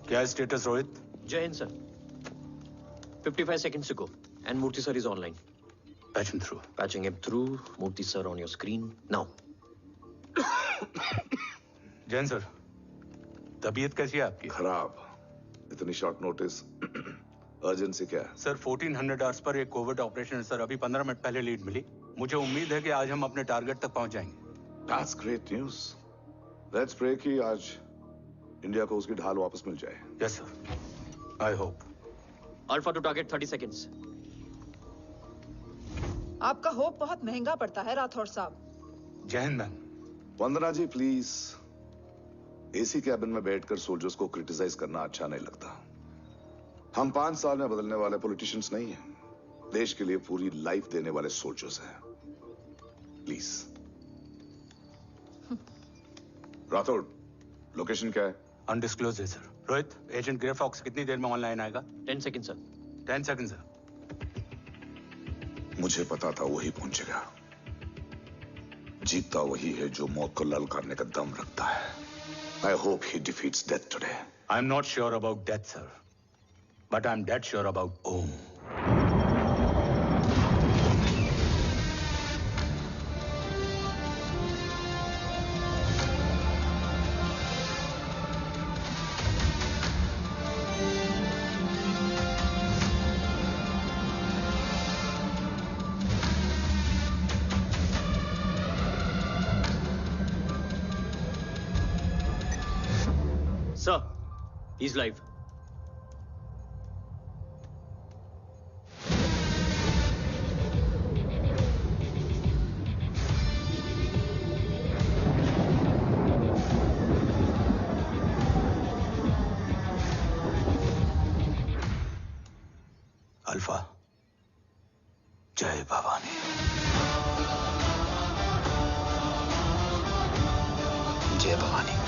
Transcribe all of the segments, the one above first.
क्या है स्टेटस रोहित? जय Hind sir. 55 seconds to go and Murthy sir is online. Patch him through. Patching him through. Murthy sir on your screen now. Jain sir, तबीयत कैसी है आपकी? खराब. इतनी शॉर्ट नोटिस. अर्जेंसी क्या है? सर 1400 आवर्स पर एक कोविड ऑपरेशन है सर. अभी 15 मिनट पहले लीड मिली. मुझे उम्मीद है कि आज हम अपने टारगेट तक पहुंच जाएंगे. That's great news. Let's pray कि आज इंडिया को उसकी ढाल वापस मिल जाए. Yes sir. I hope. Alpha to target 30 seconds. आपका होप बहुत महंगा पड़ता है राठौड़ साहब. जय हिंद ma'am. Vandana ji please. AC cabin में बैठकर सोल्जर्स को क्रिटिसाइज करना अच्छा नहीं लगता. हम 5 साल में बदलने वाले पॉलिटिशियंस नहीं हैं. देश के लिए पूरी लाइफ देने वाले सोल्जर्स हैं. प्लीज. राठौड़, लोकेशन क्या है? अनडिस्क्लोज्ड है sir. Rohit, agent grey fox कितनी देर में ऑनलाइन आएगा? 10 seconds sir. 10 seconds sir. मुझे पता था वही पहुंचेगा. जीतता वही है जो मौत को ललकारने का दम रखता है. I hope he defeats death today. I'm not sure about death, sir. But I'm dead sure about Om. Sir, he's live. Alpha, जय भवानी. जय Bhavani.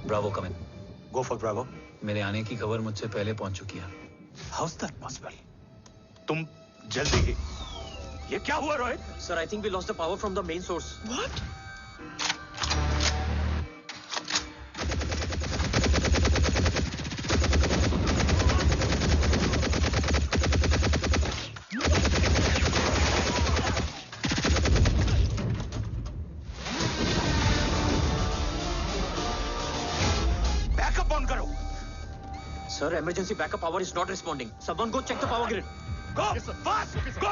Bravo come in. Go for Bravo. मेरे आने की खबर मुझसे पहले पहुंच चुकी है. How's that possible? तुम जल्दी ही. ये क्या हुआ Rohit? Sir, I think we lost the power from the main source. What? Sir, emergency backup power is not responding. Someone go check the power grid. Go! Yes, fast! Go!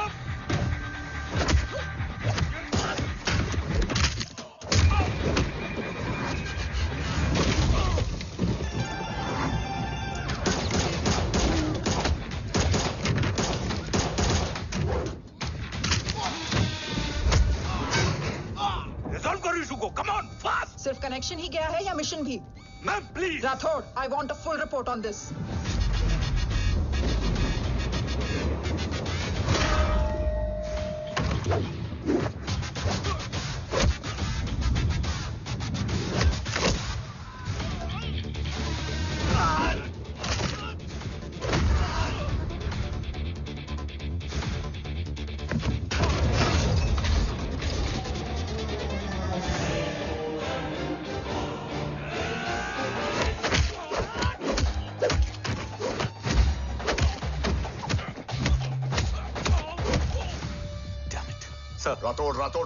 Resolve करो issue को. Come on, fast! सिर्फ connection ही गया है या mission भी? Ma'am, please! Rathore, I want a full report on this.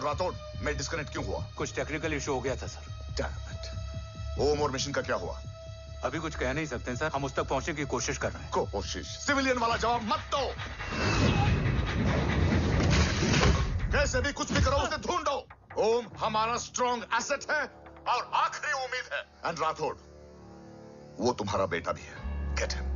Rathore, मैं disconnect क्यों हुआ? कुछ टेक्निकल इशू हो गया था सर. Damn it. ओम और मिशन का क्या हुआ? अभी कुछ कह नहीं सकते सर. हम उस तक पहुंचने की कोशिश कर रहे हैं. कोशिश? सिविलियन वाला जवाब मत दो. कैसे भी कुछ भी करो, उसे ढूंढो. ओम हमारा स्ट्रॉन्ग एसेट है और आखिरी उम्मीद है। एंड राठौड़, वो तुम्हारा बेटा भी है। Get him.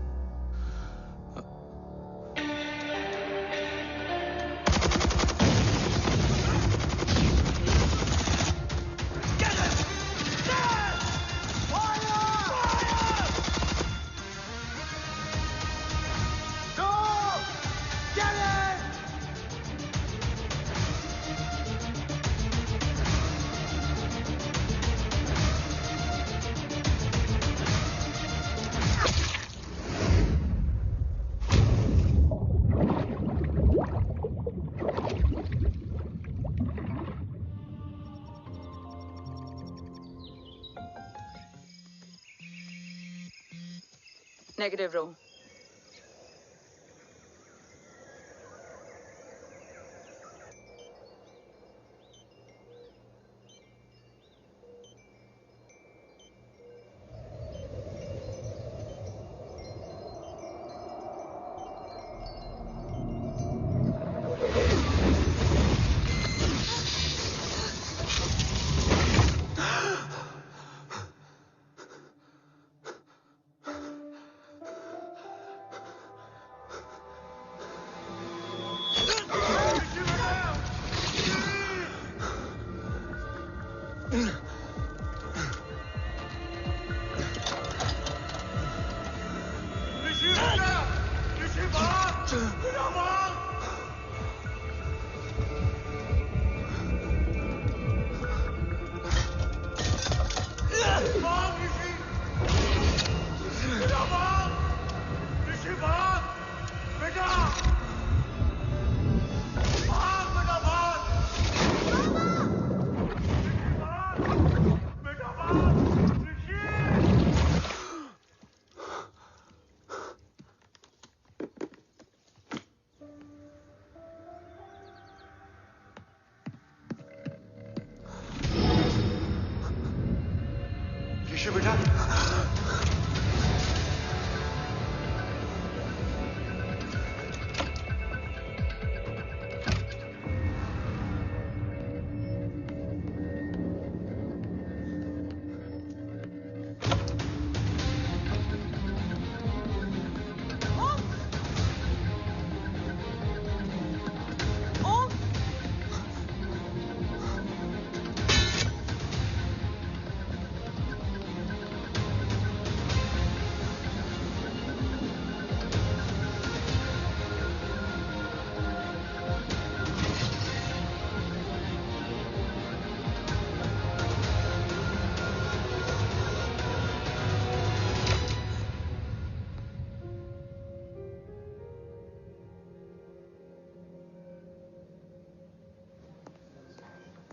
Negative row.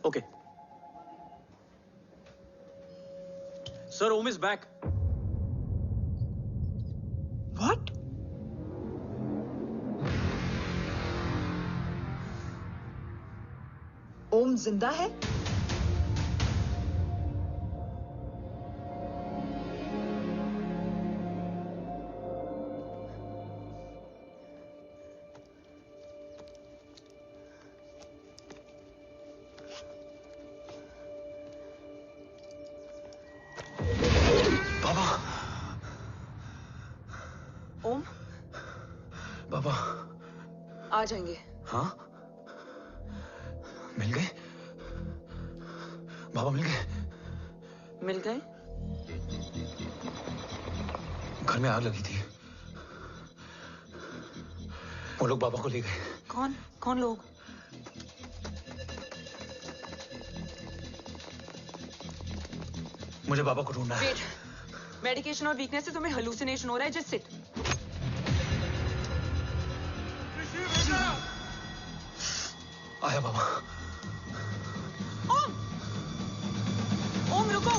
Okay. Sir, Om is back. What? ओम जिंदा है? ओम बाबा आ जाएंगे। हाँ, मिल गए? बाबा मिल गए? मिल गए? घर में आग लगी थी, वो लोग बाबा को ले गए। कौन कौन लोग? मुझे बाबा को ढूंढना है। वेट, मेडिकेशन और वीकनेस से तुम्हें हेलुसिनेशन हो रहा है। Just sit. आया बाबा। ओम, ओम रुको।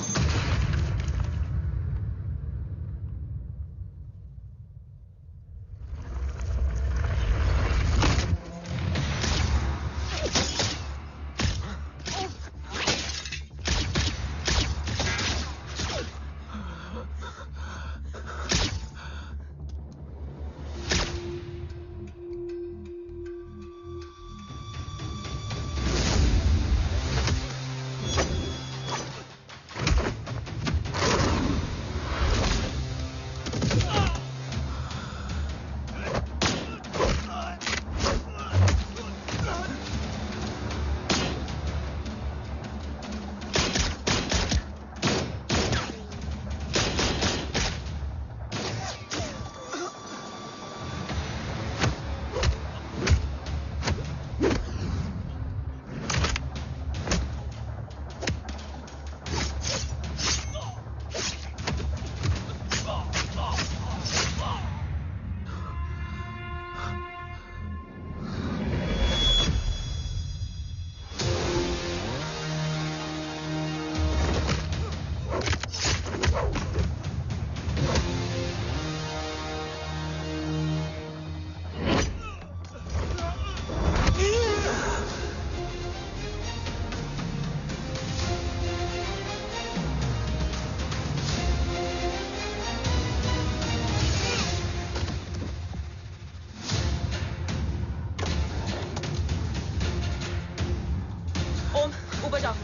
ऊपर जाओ।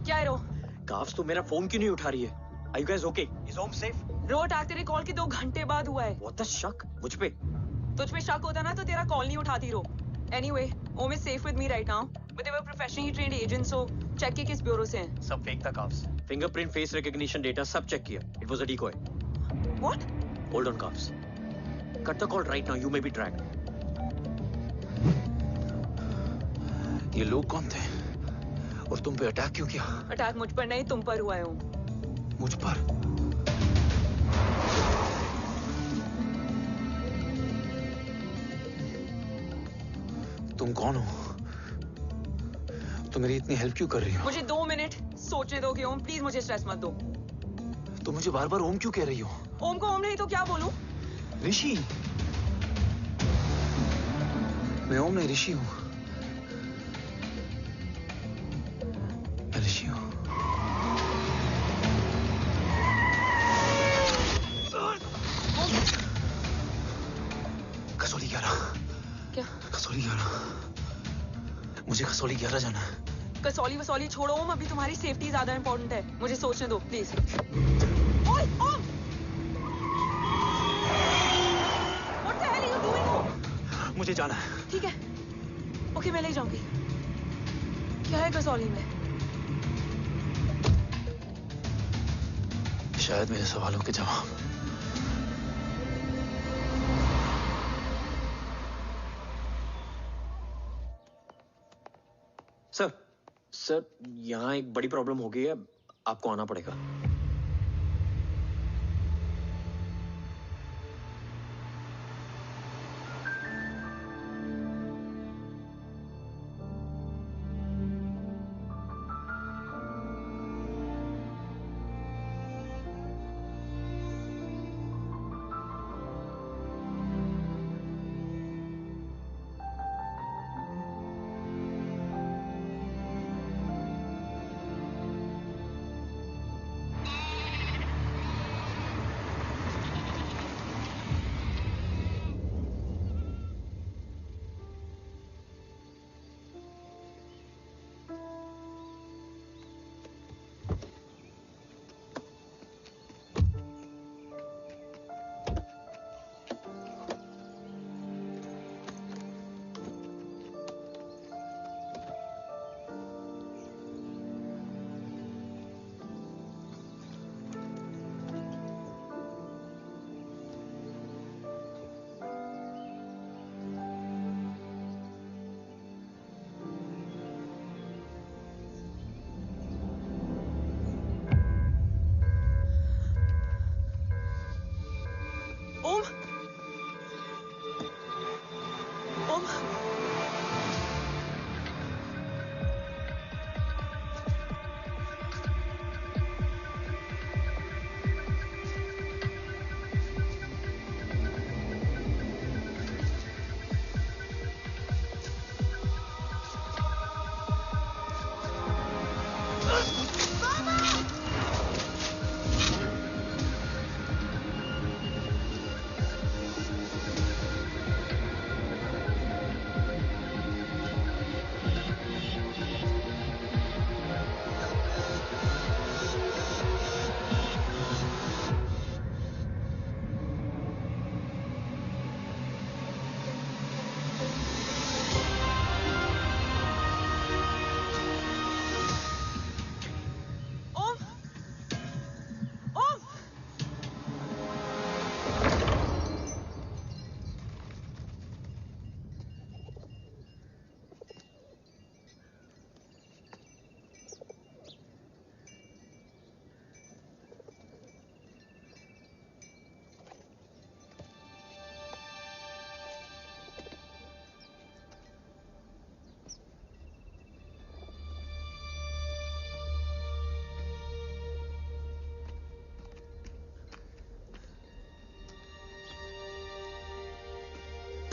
क्या है रो? काफ्स तो मेरा फोन क्यों नहीं उठा रही है? Are you guys okay? Is Om safe? रो अटैक तेरे कॉल के 2 घंटे बाद हुआ है। What the शक? मुझ पे? तुझ पे शक होता ना तो तेरा कॉल नहीं उठाती रो। Anyway, Om is safe with me right now, but they were professionally trained agents, so check के किस ब्यूरो से हैं? सब फेक था carbs. Fingerprint, face recognition data सब चेक किया। It was a decoy. What? Hold on carbs. Cut the call right now. You may be tracked. ये लोग कौन थे और तुम पे अटैक क्यों किया? अटैक मुझ पर नहीं तुम पर हुआ है ओम। मुझ पर? तुम कौन हो? तुम मेरी इतनी हेल्प क्यों कर रही हो? मुझे 2 मिनट सोचने दोगे ओम? प्लीज मुझे स्ट्रेस मत दो। तुम मुझे बार बार ओम क्यों कह रही हो? ओम को ओम नहीं तो क्या बोलूं? ऋषि। मैं ओम नहीं, ऋषि हूं। मैं ऋषि हूं। कसौली 11। क्या? कसौली 11। मुझे कसौली 11 जाना है। कसौली वसौली छोड़ो ओम, अभी तुम्हारी सेफ्टी ज्यादा इंपॉर्टेंट है। मुझे सोचने दो प्लीज। ओए ओम! What the hell are you doing ओम? मुझे जाना है। ठीक है, ओके मैं ले जाऊंगी। क्या है कसौली में? शायद मेरे सवालों के जवाब। सर, यहाँ एक बड़ी प्रॉब्लम हो गई है। आपको आना पड़ेगा। ओम! ओम!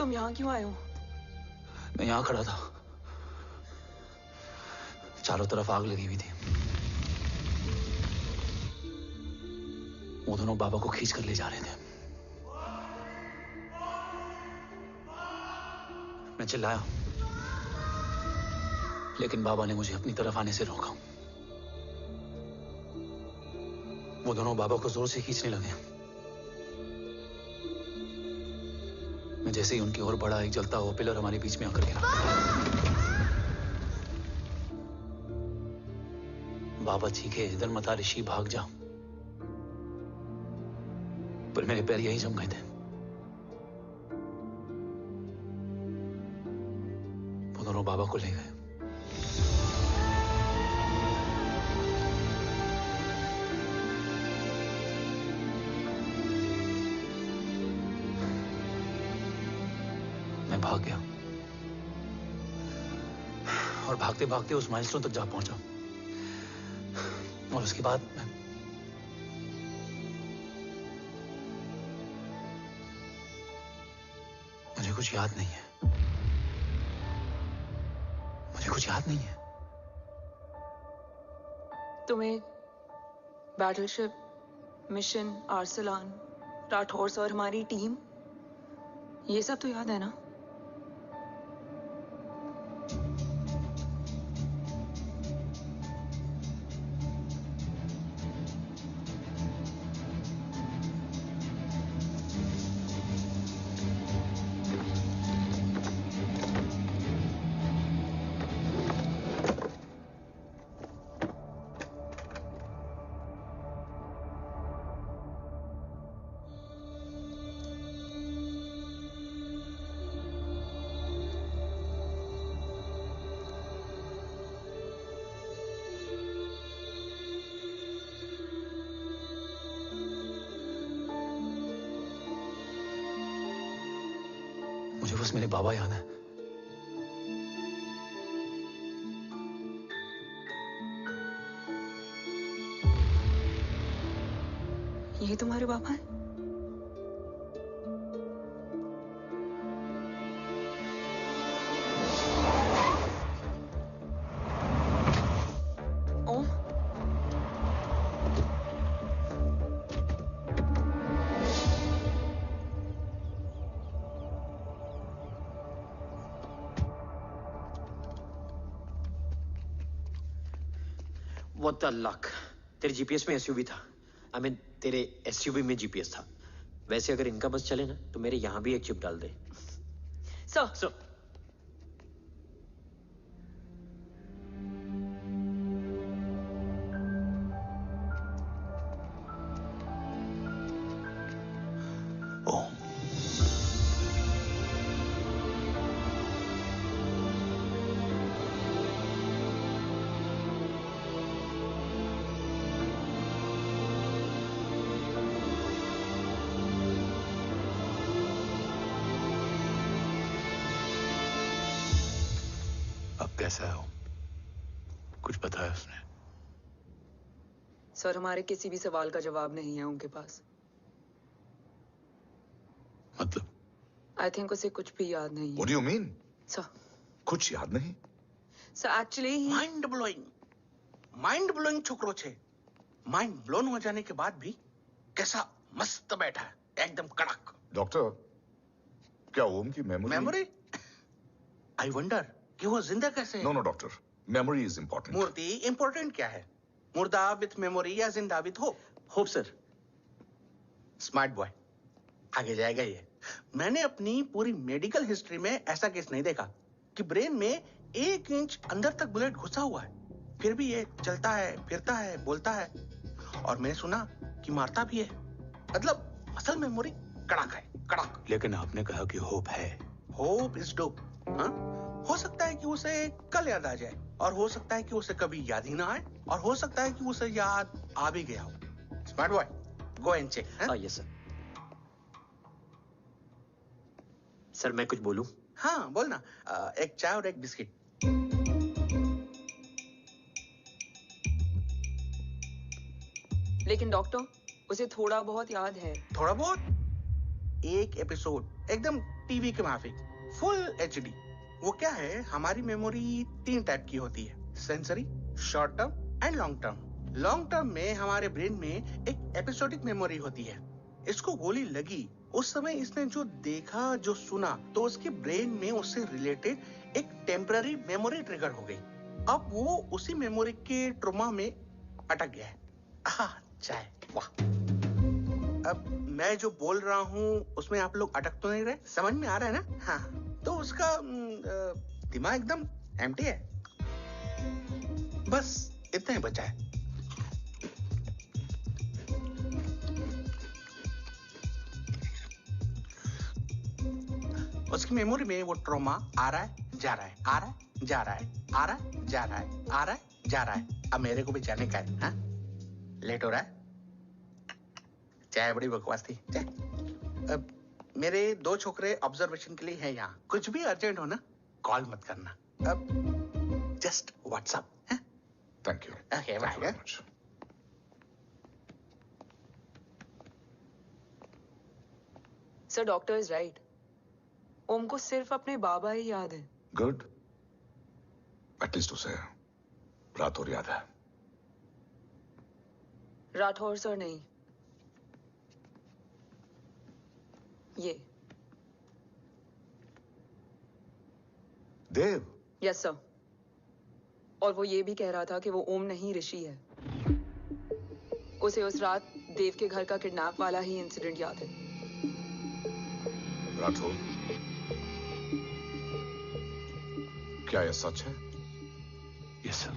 तुम यहाँ क्यों आए हो? मैं यहां खड़ा था, चारों तरफ आग लगी हुई थी। वो दोनों बाबा को खींच कर ले जा रहे थे। मैं चिल्लाया, लेकिन बाबा ने मुझे अपनी तरफ आने से रोका। वो दोनों बाबा को जोर से खींचने लगे। मैं जैसे ही उनकी ओर बढ़ा, एक जलता हुआ पिलर हमारे बीच में आकर गिरा। बाबा चीखे, इधर मत आ ऋषि, भाग जा। पर मेरे पैर यही जम गए थे। वो दोनों बाबा को ले गए। मैं भाग गया और भागते भागते उस माइलस्टोन तक जा पहुंचा। और उसके बाद मुझे कुछ याद नहीं है। मुझे कुछ याद नहीं है। तुम्हें बैटलशिप, मिशन, आर्सलान, राठौर और हमारी टीम, ये सब तो याद है ना? मुझे बस मेरे बाबा याद है। ये तुम्हारे पापा हैं? ओम, What the luck? तेरे जीपीएस में एसयूवी था। I mean, तेरे एसयूवी में जीपीएस था। वैसे अगर इनका बस चले ना, तो मेरे यहां भी एक चिप डाल दे। सर। ओम, अब कैसा है? कुछ पता है उसने? सर, हमारे किसी भी सवाल का जवाब नहीं है उनके पास। मतलब? आई थिंक उसे कुछ भी याद नहीं है। What do you mean? Sir, कुछ याद नहीं? सर एक्चुअली माइंड ब्लोइंग छोकरो छे। माइंड ब्लोन हो जाने के बाद भी कैसा मस्त बैठा है, एकदम कड़क। डॉक्टर, क्या ओम की मेमोरी? आई वंडर कि वो जिंदा कैसे है? No doctor, memory is important. मूर्ति इंपॉर्टेंट क्या है? मुर्दा विथ मेमोरी या जिंदा with hope? Hope sir. Smart boy, आगे जाएगा ये। मैंने अपनी पूरी मेडिकल हिस्ट्री में ऐसा केस नहीं देखा कि ब्रेन में 1 इंच अंदर तक बुलेट घुसा हुआ है, फिर भी ये चलता है, फिरता है, बोलता है, और मैंने सुना कि मारता भी है। मतलब असल मेमोरी कड़क है, कड़क। लेकिन आपने कहा कि होप है। Hope is dope. हाँ, हो सकता है कि उसे कल याद आ जाए, और हो सकता है कि उसे कभी याद ही ना आए, और हो सकता है कि उसे याद आ भी गया हो। Smart boy, go and check. Yes sir. Sir मैं कुछ बोलूं? हाँ बोलना। एक चाय और एक बिस्किट। लेकिन डॉक्टर, उसे थोड़ा बहुत याद है। थोड़ा बहुत? एक एपिसोड एकदम टीवी के माफिक, फुल एचडी। वो क्या है, हमारी मेमोरी 3 टाइप की होती है, sensory, short term and long term. Long term में हमारे ब्रेन में एक एपिसोडिक मेमोरी होती है। इसको गोली लगी, उस समय इसने जो देखा, जो सुना, तो उसके ब्रेन में उससे रिलेटेड एक टेम्पररी मेमोरी ट्रिगर हो गई। अब वो उसी मेमोरी के ट्रॉमा में अटक गया है। चाय, वाह। अब मैं जो बोल रहा हूँ उसमें आप लोग अटक तो नहीं रहे? समझ में आ रहा है ना? हाँ, तो उसका दिमाग एकदम एम्प्टी है। बस इतना ही बचा है। उसकी मेमोरी में वो ट्रॉमा आ रहा है, जा रहा है, आ रहा है, जा रहा है, आ रहा है, जा रहा है, आ रहा है, जा रहा है। अब मेरे को भी जाने का है। हाँ, लेट हो रहा है। चाय बड़ी बकवास थी। अब मेरे 2 छोकरे ऑब्जर्वेशन के लिए हैं यहाँ। कुछ भी अर्जेंट हो ना, कॉल मत करना। अब just WhatsApp. Thank you. Okay, bye. Sir, doctor is right. Om को सिर्फ अपने बाबा ही याद है। गुड, एटलीस्ट उसे राठौर याद है। राठौर सर नहीं, ये देव। Yes sir. और वो ये भी कह रहा था कि वो ओम नहीं, ऋषि है। उसे उस रात देव के घर का किडनैप वाला ही इंसिडेंट याद है। राठौर, क्या यह सच है? Yes sir.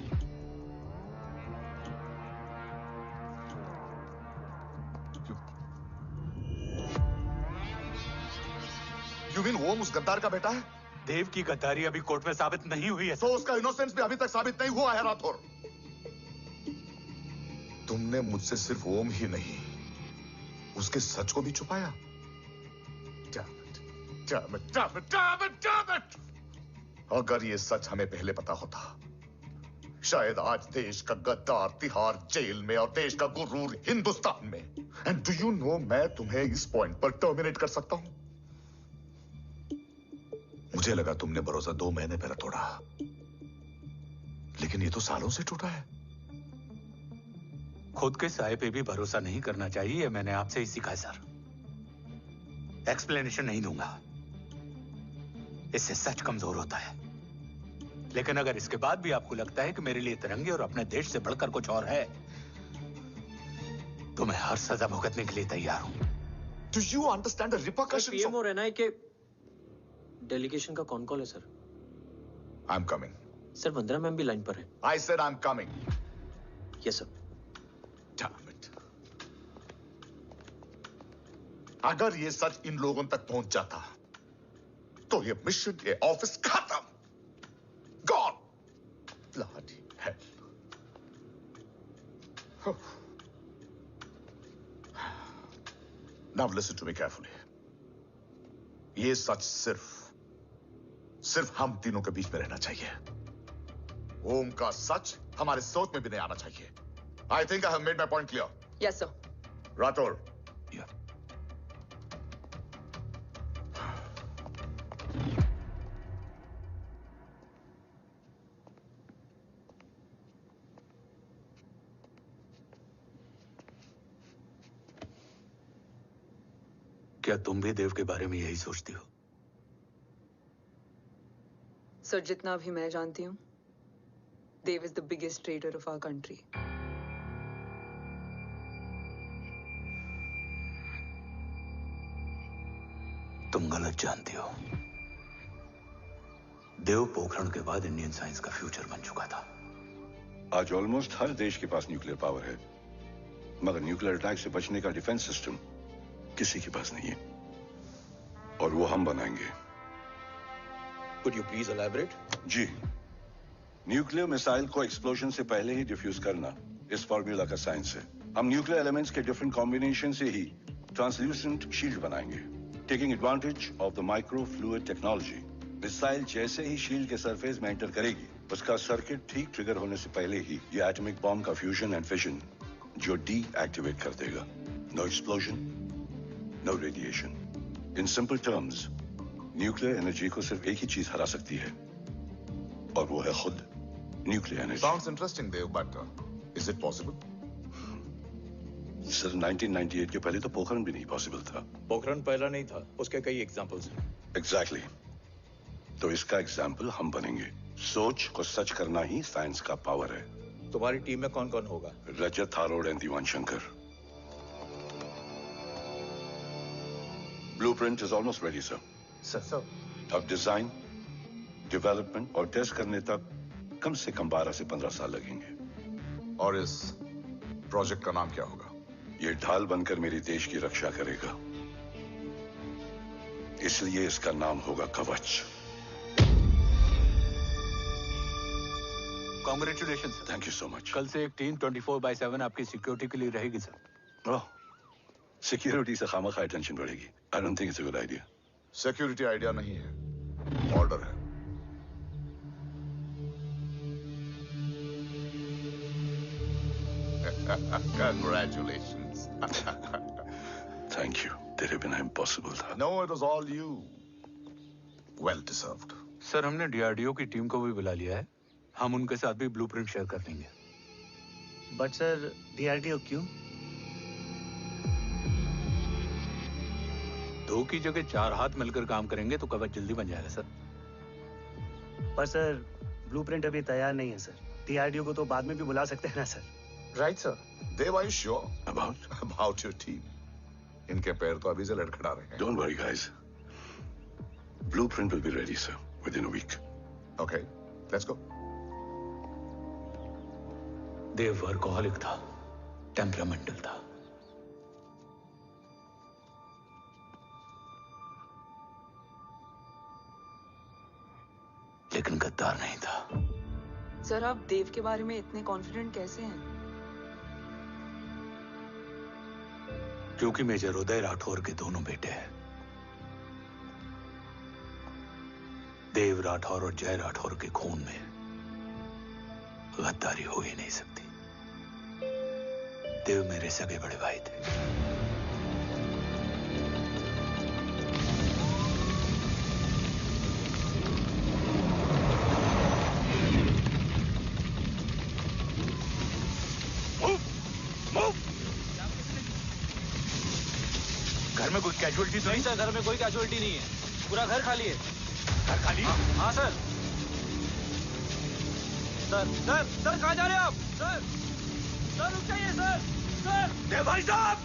यू मीन वो उस गद्दार का बेटा है? देव की गद्दारी अभी कोर्ट में साबित नहीं हुई है। तो उसका इनोसेंस भी अभी तक साबित नहीं हुआ है राठौर। तुमने मुझसे सिर्फ ओम ही नहीं, उसके सच को भी छुपाया। Damn it! अगर ये सच हमें पहले पता होता, शायद आज देश का गद्दार तिहाड़ जेल में और देश का गुरूर हिंदुस्तान में। एंड डू यू नो, मैं तुम्हें इस पॉइंट पर टर्मिनेट कर सकता हूं। मुझे लगा तुमने भरोसा 2 महीने पहले तोड़ा, लेकिन ये तो सालों से टूटा है। खुद के साये पे भी भरोसा नहीं करना चाहिए, मैंने आपसे ही सीखा है सर। एक्सप्लेनेशन नहीं दूंगा, इससे सच कमजोर होता है। लेकिन अगर इसके बाद भी आपको लगता है कि मेरे लिए तिरंगे और अपने देश से बढ़कर कुछ और है, तो मैं हर सजा भुगतने के लिए तैयार हूं। Do you understand the repercussions? PM और एनआई के डेलीगेशन का कौन कॉल है sir? I'm coming. Sir, 15 ma'am भी लाइन पर है। I said I'm coming. Yes sir. Damn it. अगर ये सच इन लोगों तक पहुंच जाता, तो ये मिशन, ये ऑफिस खत्म। Gone. Bloody hell. Now listen to me carefully. ये सच सिर्फ हम तीनों के बीच में रहना चाहिए। ओम का सच हमारे सोच में भी नहीं आना चाहिए। I think I have made my point clear. Yes sir. Rathore, Yeah. क्या तुम भी देव के बारे में यही सोचती हो? सर, जितना भी मैं जानती हूँ, Dev is the biggest trader of our country. तुम गलत जानती हो। देव पोखरण के बाद इंडियन साइंस का फ्यूचर बन चुका था। आज ऑलमोस्ट हर देश के पास न्यूक्लियर पावर है, मगर न्यूक्लियर अटैक से बचने का डिफेंस सिस्टम किसी के पास नहीं है, और वो हम बनाएंगे। Could you please elaborate? जी, न्यूक्लियर मिसाइल को एक्सप्लोजन से पहले ही डिफ्यूज करना इस फॉर्मूला का साइंस है। हम न्यूक्लियर एलिमेंट्स के डिफरेंट कॉम्बिनेशन से ही ट्रांसल्यूसेंट शील्ड बनाएंगे, taking advantage of the micro fluid technology. Missile जैसे ही शील्ड के सरफेस में एंटर करेगी, उसका सर्किट ठीक ट्रिगर होने से पहले ही ये एटॉमिक बॉम्ब का फ्यूजन एंड फिशन जो डीएक्टिवेट कर देगा। No explosion, no radiation. In simple terms, nuclear energy को सिर्फ एक ही चीज हरा सकती है, और वो है खुद nuclear energy. Sounds interesting, Dev, but is it possible? Sir 1998 के पहले तो पोखरण भी नहीं पॉसिबल था। पोखरण पहला नहीं था, उसके कई एग्जांपल्स हैं। एग्जैक्टली तो इसका एग्जाम्पल हम बनेंगे। सोच को सच करना ही साइंस का पावर है। तुम्हारी टीम में कौन कौन होगा? Rajat Tharod and Diwan Shankar. Blueprint is almost ready sir. Sir अब डिजाइन, डेवलपमेंट और टेस्ट करने तक कम से कम 12 से 15 साल लगेंगे। और इस प्रोजेक्ट का नाम क्या होगा? ये ढाल बनकर मेरे देश की रक्षा करेगा, इसलिए इसका नाम होगा कवच। Congratulation sir. Thank you so much. कल से एक टीम 24/7 आपकी सिक्योरिटी के लिए रहेगी सर। ओह, सिक्योरिटी से खामखा टेंशन बढ़ेगी। I don't think it's a good idea. Security idea नहीं है, ऑर्डर है। Congratulations. Thank you. तेरे बिना इम्पॉसिबल था। No, it was all you. Well deserved. Sir हमने डीआरडीओ की टीम को भी बुला लिया है, हम उनके साथ भी ब्लूप्रिंट शेयर कर लेंगे। बट सर डीआरडीओ क्यों? 2 की जगह 4 हाथ मिलकर काम करेंगे तो कवच जल्दी बन जाएगा सर। पर सर ब्लूप्रिंट अभी तैयार नहीं है सर। डीआरडीओ को तो बाद में भी बुला सकते हैं ना sir. Right sir. Dev, are you sure about your team? इनके पैर तो अभी से लड़खड़ा रहे हैं। Don't worry, guys. Blueprint will be ready, sir, within a week. Okay, let's go. Dev workaholic था, टेम्परामेंटल था। लेकिन गद्दार नहीं था। सर आप देव के बारे में इतने कॉन्फिडेंट कैसे हैं? क्योंकि मेजर उदय राठौर के दोनों बेटे हैं। देव राठौर और जय राठौर के खून में गद्दारी हो ही नहीं सकती। देव मेरे सगे बड़े भाई थे। घर में कोई कैजुअलिटी तो नहीं? सर घर में कोई कैजुअलिटी नहीं है, पूरा घर खाली है। घर खाली? हाँ सर। सर सर सर कहाँ जा रहे हैं आप? सर सर रुक जाइए सर। सर देव भाई साहब!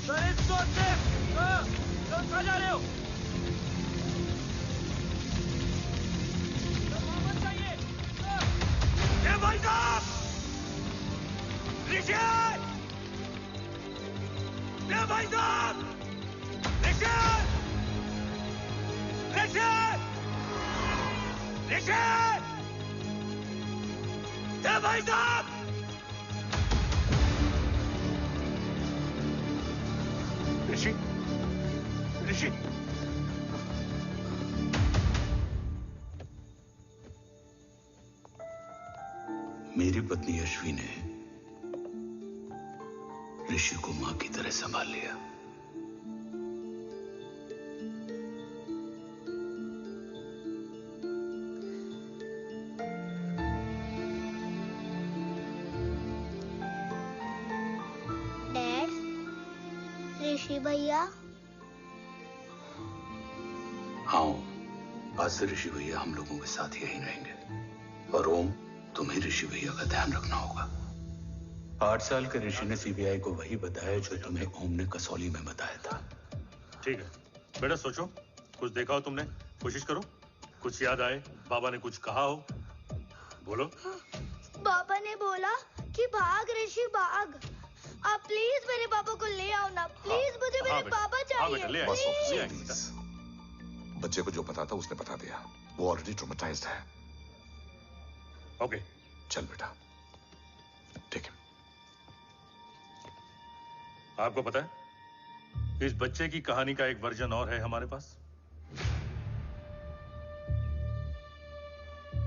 Sir it's so safe. Sir कहाँ जा रहे हो? सर वहाँ मत जाइए। सर देव भाई साहब! ऋषि! देव भाई साहब! ऋषि! ऋषि! ऋषि! देव भाई साहब! ऋषि! ऋषि! मेरी पत्नी अश्वी ने ऋषि को मां की तरह संभाल लिया। डैड, ऋषि भैया। हाँ, आज से ऋषि भैया हम लोगों के साथ यहीं रहेंगे। और ओम, तुम्हें ऋषि भैया का ध्यान रखना होगा। 8 साल के ऋषि ने सीबीआई को वही बताया जो तुम्हें ओम ने कसौली में बताया था। ठीक है बेटा, सोचो, कुछ देखा हो तुमने, कोशिश करो, कुछ याद आए, बाबा ने कुछ कहा हो, बोलो। पापा ने बोला कि भाग ऋषि भाग। आप प्लीज मेरे पापा को ले आओ ना, प्लीज। मुझे मेरे पापा चाहिए। ले बस आएंगे, ऑफिसर, बच्चे को जो पता था उसने बता दिया। वो ऑलरेडी ट्रॉमेटाइज्ड है। ओके, चल बेटा, ठीक है। आपको पता है इस बच्चे की कहानी का एक वर्जन और है हमारे पास।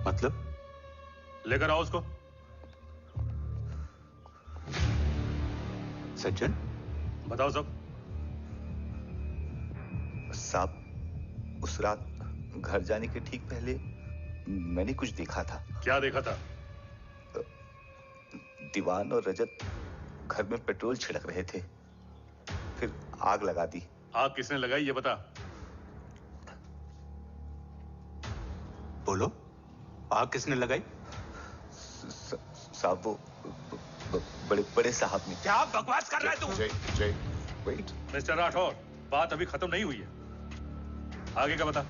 मतलब? लेकर आओ उसको। सज्जन, बताओ सब। साहब, उस रात घर जाने के ठीक पहले मैंने कुछ देखा था। क्या देखा था? दीवान और रजत घर में पेट्रोल छिड़क रहे थे, फिर आग लगा दी। आग किसने लगाई ये बता। बोलो, आग किसने लगाई? साहब वो बड़े बड़े साहब ने। क्या बकवास कर रहा है तू? जय वेट। मिस्टर राठौर, बात अभी खत्म नहीं हुई है, आगे का बता।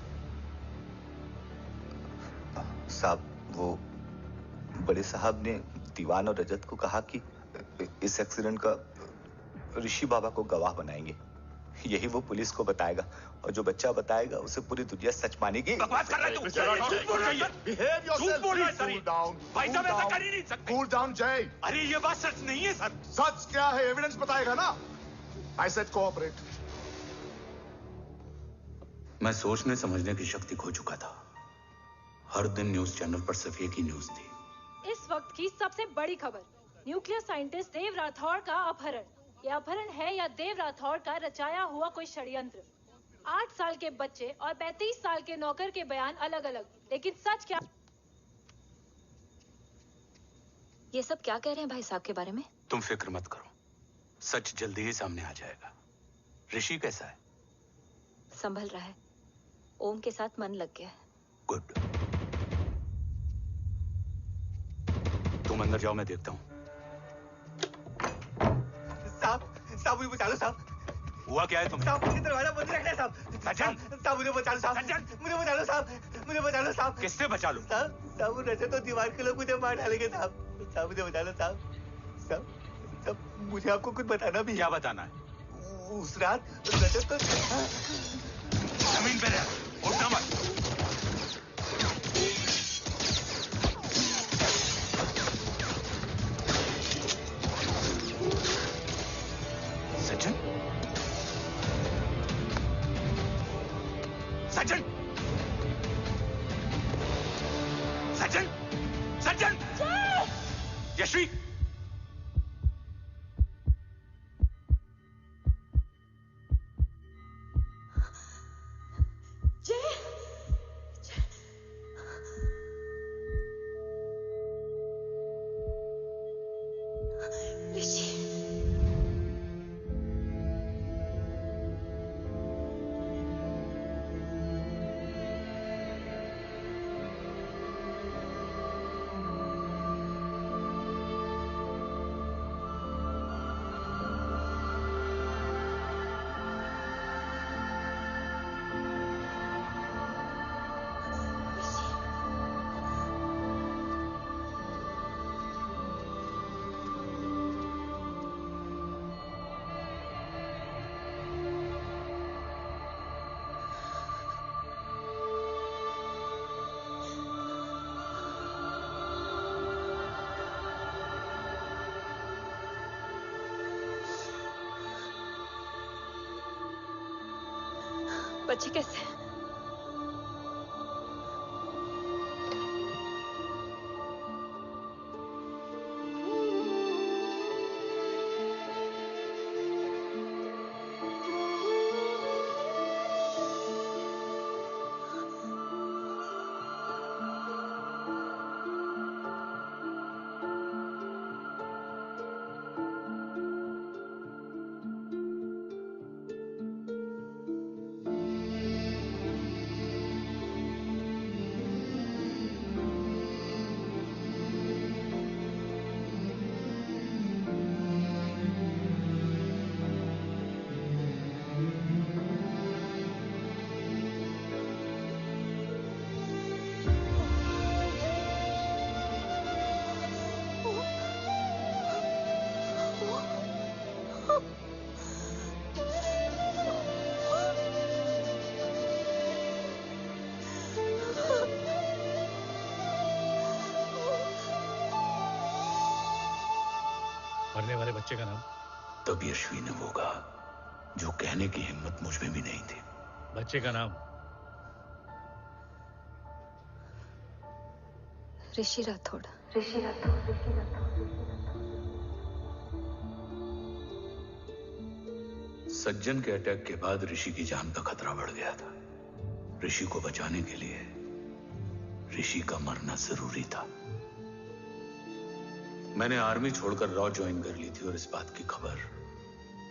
साहब वो बड़े साहब ने दीवान और रजत को कहा कि इस एक्सीडेंट का ऋषि बाबा को गवाह बनाएंगे, यही वो पुलिस को बताएगा, और जो बच्चा बताएगा उसे पूरी दुनिया सच मानेगी। बकवास कर रहा है तू? झूठ बोल रहा है। Behave yourself. झूठ बोल रहा है सर। Cool down. भाई साहब ऐसा कर ही नहीं सकते। कूल डाउन जय। अरे ये बात सच नहीं है सर। सच क्या है एविडेंस बताएगा ना। I said cooperate. मैं सोचने समझने की शक्ति खो चुका था। हर दिन न्यूज चैनल पर सिर्फ एक ही न्यूज थी। इस वक्त की सबसे बड़ी खबर, न्यूक्लियर साइंटिस्ट देव राठौड़ का अपहरण। यह अपहरण है या देव राठौड़ का रचाया हुआ कोई षड्यंत्र। 8 साल के बच्चे और 35 साल के नौकर के बयान अलग अलग, लेकिन सच क्या? ये सब क्या कह रहे हैं भाई साहब के बारे में? तुम फिक्र मत करो, सच जल्दी ही सामने आ जाएगा। ऋषि कैसा है? संभल रहा है, ओम के साथ मन लग गया है। गुड। तुम अंदर जाओ, मैं देखता हूँ। साहब मुझे बचा लो साहब। हुआ क्या है तुम्हें? साहब मुझे दरवाजा बंद रखना है साहब। सज्जन, साहब मुझे बचा लो साहब। सज्जन मुझे बचा लो साहब। मुझे बचा लो साहब। किससे बचा लो? साहब रजत तो दीवार के लोग मुझे मार डालेंगे साहब। साहब मुझे बचा लो साहब। साहब मुझे आपको कुछ बताना भी। क्या बताना है? उस रात रजत तो जमीन पे रह, उठना मत। सज्जन, सज्जन, सज्जन, सज्जन, यश्वी, बच्चे कैसे हैं? मरने वाले बच्चे का नाम? तब यश्वी ने वो कहा जो कहने की हिम्मत मुझ में भी नहीं थी। बच्चे का नाम? ऋषि राठौड़। सज्जन के अटैक के बाद ऋषि की जान का खतरा बढ़ गया था। ऋषि को बचाने के लिए ऋषि का मरना जरूरी था। मैंने आर्मी छोड़कर रॉ ज्वाइन कर ली थी और इस बात की खबर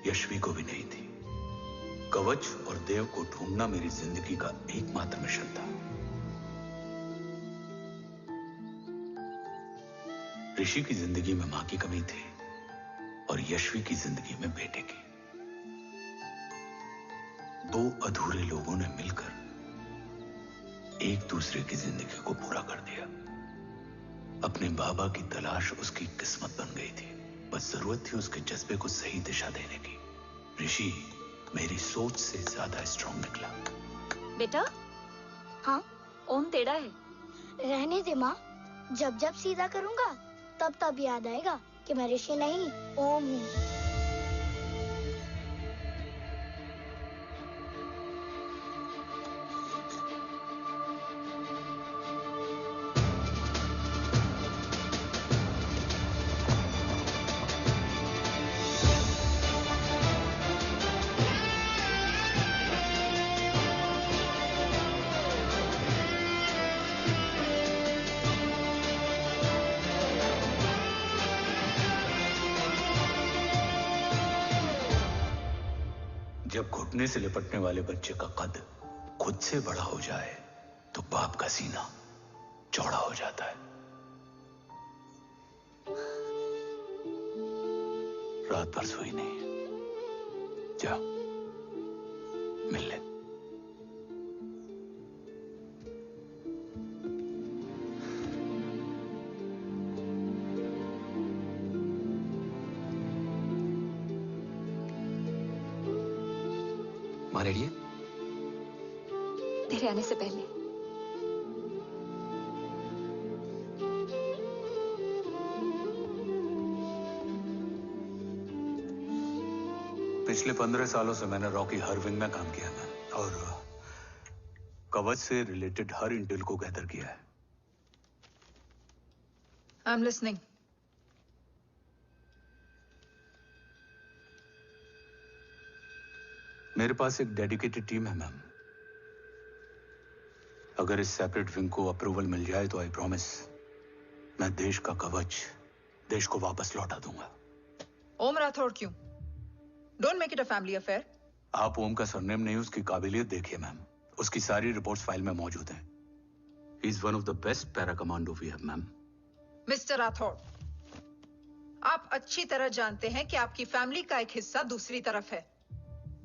यशवी को भी नहीं थी। कवच और देव को ढूंढना मेरी जिंदगी का एकमात्र मिशन था। ऋषि की जिंदगी में मां की कमी थी और यशवी की जिंदगी में बेटे की। दो अधूरे लोगों ने मिलकर एक दूसरे की जिंदगी को पूरा कर दिया। अपने बाबा की तलाश उसकी किस्मत बन गई थी, बस जरूरत थी उसके जज्बे को सही दिशा देने की। ऋषि मेरी सोच से ज्यादा स्ट्रांग निकला। बेटा, हाँ, ओम टेढ़ा है। रहने दे माँ, जब जब सीधा करूंगा तब तब याद आएगा कि मैं ऋषि नहीं ओम हूँ। जब घुटने से लिपटने वाले बच्चे का कद खुद से बड़ा हो जाए तो बाप का सीना चौड़ा हो जाता है। रात भर सोई नहीं, जा मिल ले। माँ रेडी है? तेरे आने से पहले। पिछले 15 सालों से मैंने रॉकी हर विंग में काम किया है और कवच से रिलेटेड हर इंटेल को गैदर किया है। I am listening. मेरे पास एक डेडिकेटेड टीम है मैम। अगर इस सेपरेट विंग को अप्रूवल मिल जाए तो आई प्रॉमिस मैं देश का कवच देश को वापस लौटा दूंगा। ओम राठौड़ क्यों? Don't make it a family affair. आप ओम का सरनेम नहीं, उसकी काबिलियत देखिए मैम। उसकी सारी रिपोर्ट्स फाइल में मौजूद हैं। He is one of the best para commando we have ma'am. Mister Rathod, आप अच्छी तरह जानते हैं कि आपकी फैमिली का एक हिस्सा दूसरी तरफ है।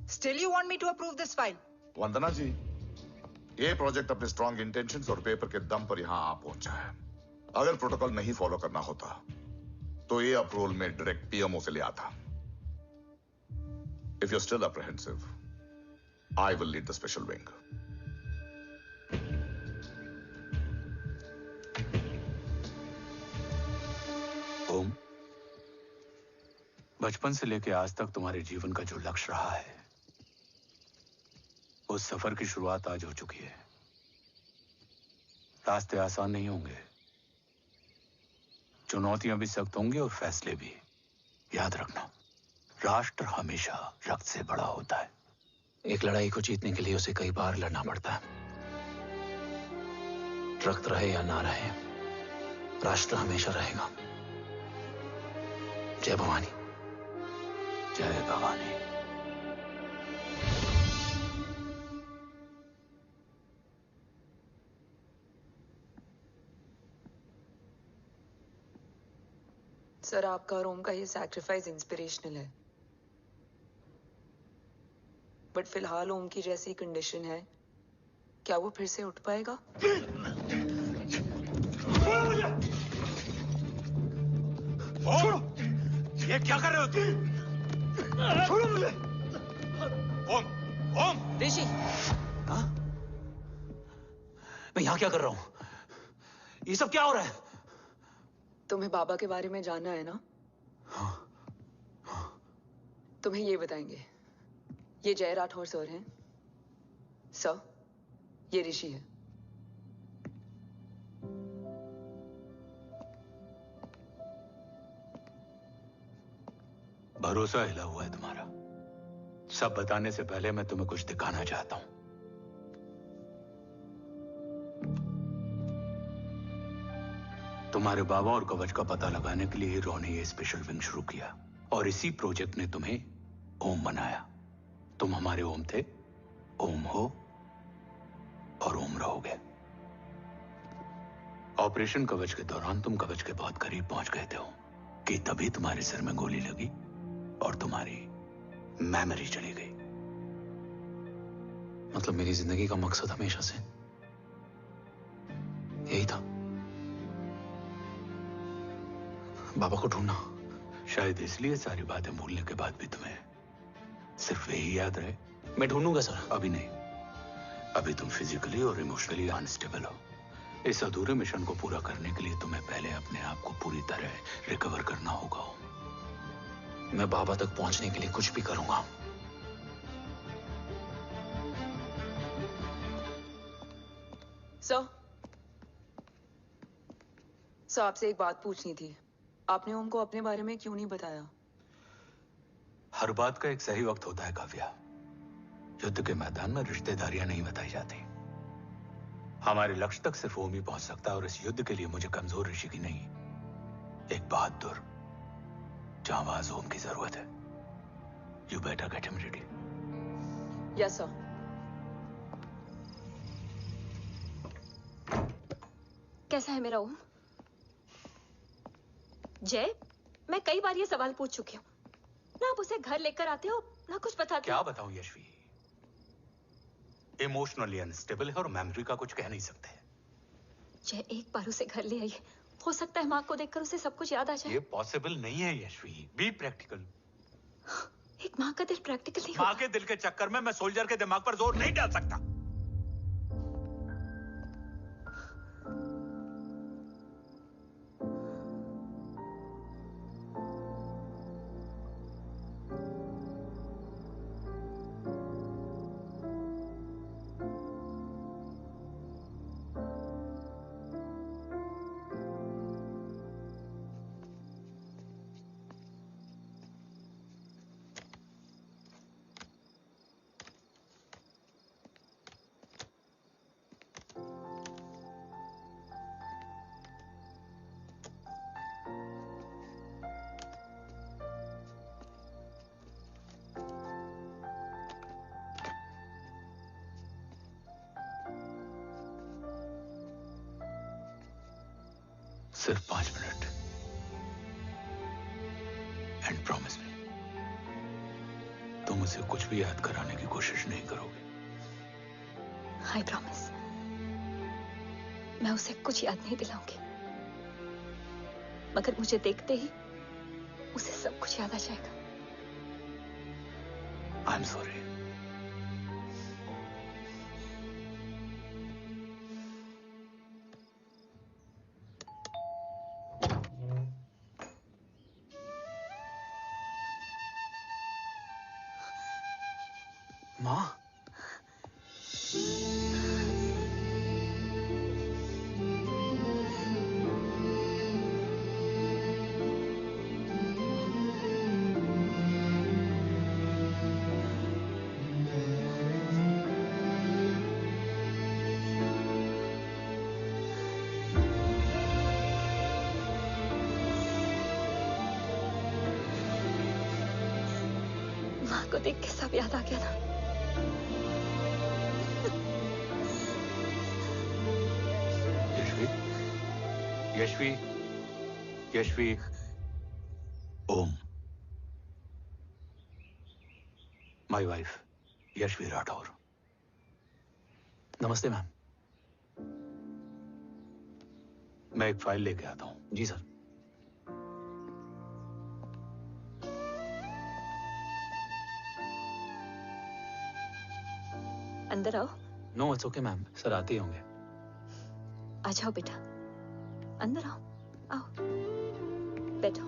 Still you want me to approve this file? वंदना जी, ये प्रोजेक्ट अपने स्ट्रॉन्ग इंटेंशंस और पेपर के दम पर यहां आ पहुंचा है। अगर प्रोटोकॉल नहीं फॉलो करना होता तो ये अप्रूवल में डायरेक्ट पीएमओ से ले आता। If you're still apprehensive, I will lead the special wing. ओम, बचपन से लेकर आज तक तुम्हारे जीवन का जो लक्ष्य रहा है उस सफर की शुरुआत आज हो चुकी है। रास्ते आसान नहीं होंगे, चुनौतियां भी सख्त होंगी और फैसले भी। याद रखना, राष्ट्र हमेशा रक्त से बड़ा होता है। एक लड़ाई को जीतने के लिए उसे कई बार लड़ना पड़ता है। रक्त रहे या ना रहे, राष्ट्र हमेशा रहेगा। जय भवानी। जय भवानी। सर, आपका और ओम का ये सैक्रिफाइस इंस्पिरेशनल है, बट फिलहाल ओम की जैसी कंडीशन है, क्या वो फिर से उठ पाएगा? छोड़ो! ये क्या कर रहे हो तुम? छोड़ो मुझे! ओम! ओम! ऋषि! हाँ? मैं यहाँ क्या कर रहा हूँ? ये सब क्या हो रहा है? तुम्हें बाबा के बारे में जानना है ना? तुम्हें ये बताएंगे। ये जय राठौर सर हैं। सर, ये ऋषि है। भरोसा हिला हुआ है तुम्हारा। सब बताने से पहले मैं तुम्हें कुछ दिखाना चाहता हूं। तुम्हारे बाबा और कवच का पता लगाने के लिए ही रॉ ने ये स्पेशल विंग शुरू किया और इसी प्रोजेक्ट ने तुम्हें ओम बनाया। तुम हमारे ओम थे, ओम हो और ओम रहोगे। ऑपरेशन कवच के दौरान तुम कवच के बहुत करीब पहुंच गए थे कि तभी तुम्हारे सिर में गोली लगी और तुम्हारी मेमोरी चली गई। मतलब मेरी जिंदगी का मकसद हमेशा से यही था, बाबा को ढूंढना। शायद इसलिए सारी बातें भूलने के बाद भी तुम्हें सिर्फ यही याद रहे। मैं ढूंढूंगा सर। अभी नहीं, अभी तुम फिजिकली और इमोशनली अनस्टेबल हो। इस अधूरे मिशन को पूरा करने के लिए तुम्हें पहले अपने आप को पूरी तरह रिकवर करना होगा। मैं बाबा तक पहुंचने के लिए कुछ भी करूंगा। सर आपसे एक बात पूछनी थी। आपने ओम को अपने बारे में क्यों नहीं बताया? हर बात का एक सही वक्त होता है काव्या। युद्ध के मैदान में रिश्तेदारियां नहीं बताई जाती। हमारे लक्ष्य तक सिर्फ ओम ही पहुंच सकता है और इस युद्ध के लिए मुझे कमजोर ऋषि की नहीं, एक बहादुर जांबाज ओम की जरूरत है। You better get him ready. Yes sir. कैसा है मेरा ओम? जय, मैं कई बार ये सवाल पूछ चुकी हूँ ना। आप उसे घर लेकर आते हो ना कुछ बताते। क्या बताऊं यशवी, इमोशनली अनस्टेबल है और मेमोरी का कुछ कह नहीं सकते। जय, एक बार उसे घर ले आइए। हो सकता है माँ को देखकर उसे सब कुछ याद आ जाए। ये पॉसिबल नहीं है यशवी। Be practical. एक माँ का दिल प्रैक्टिकल नहीं माँ के दिल के चक्कर में मैं सोल्जर के दिमाग पर जोर नहीं डाल सकता। सिर्फ 5 मिनट। एंड प्रॉमिस मी, तुम उसे कुछ भी याद कराने की कोशिश नहीं करोगे। I promise. मैं उसे कुछ याद नहीं दिलाऊंगी, मगर मुझे देखते ही उसे सब कुछ याद आ जाएगा। I am sorry. माँ, माँ को देख के सब याद आ गया ना। Yashvi, Yashvi, Om, my wife Yashvi Rathore. नमस्ते मैम। मैं एक फाइल लेके आता हूं। जी सर। अंदर आओ। No it's okay ma'am, sir आते ही होंगे। आ जाओ बेटा, अंदर आओ। आओ, बैठो।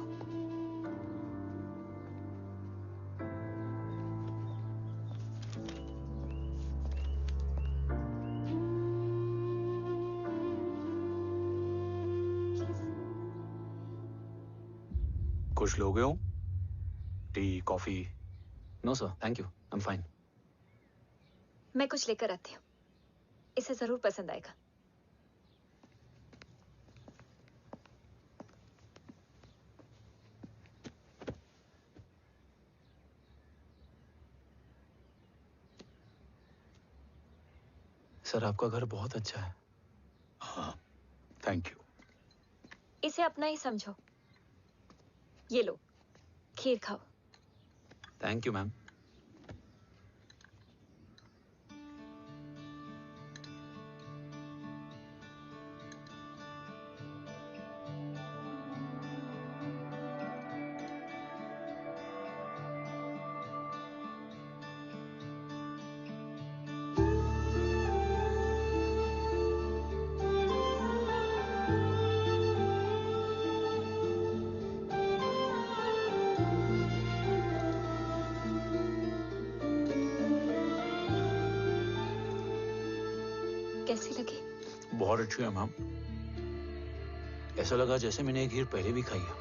कुछ लोगे हो? Tea, coffee? No sir, thank you, I am fine. मैं कुछ लेकर आती हूँ, इसे जरूर पसंद आएगा। सर आपका घर बहुत अच्छा है। हाँ, थैंक यू। इसे अपना ही समझो। ये लो, खीर खाओ। Thank you ma'am. कैसी लगी? बहुत अच्छी है मैम। ऐसा लगा जैसे मैंने एक खीर पहले भी खाई है।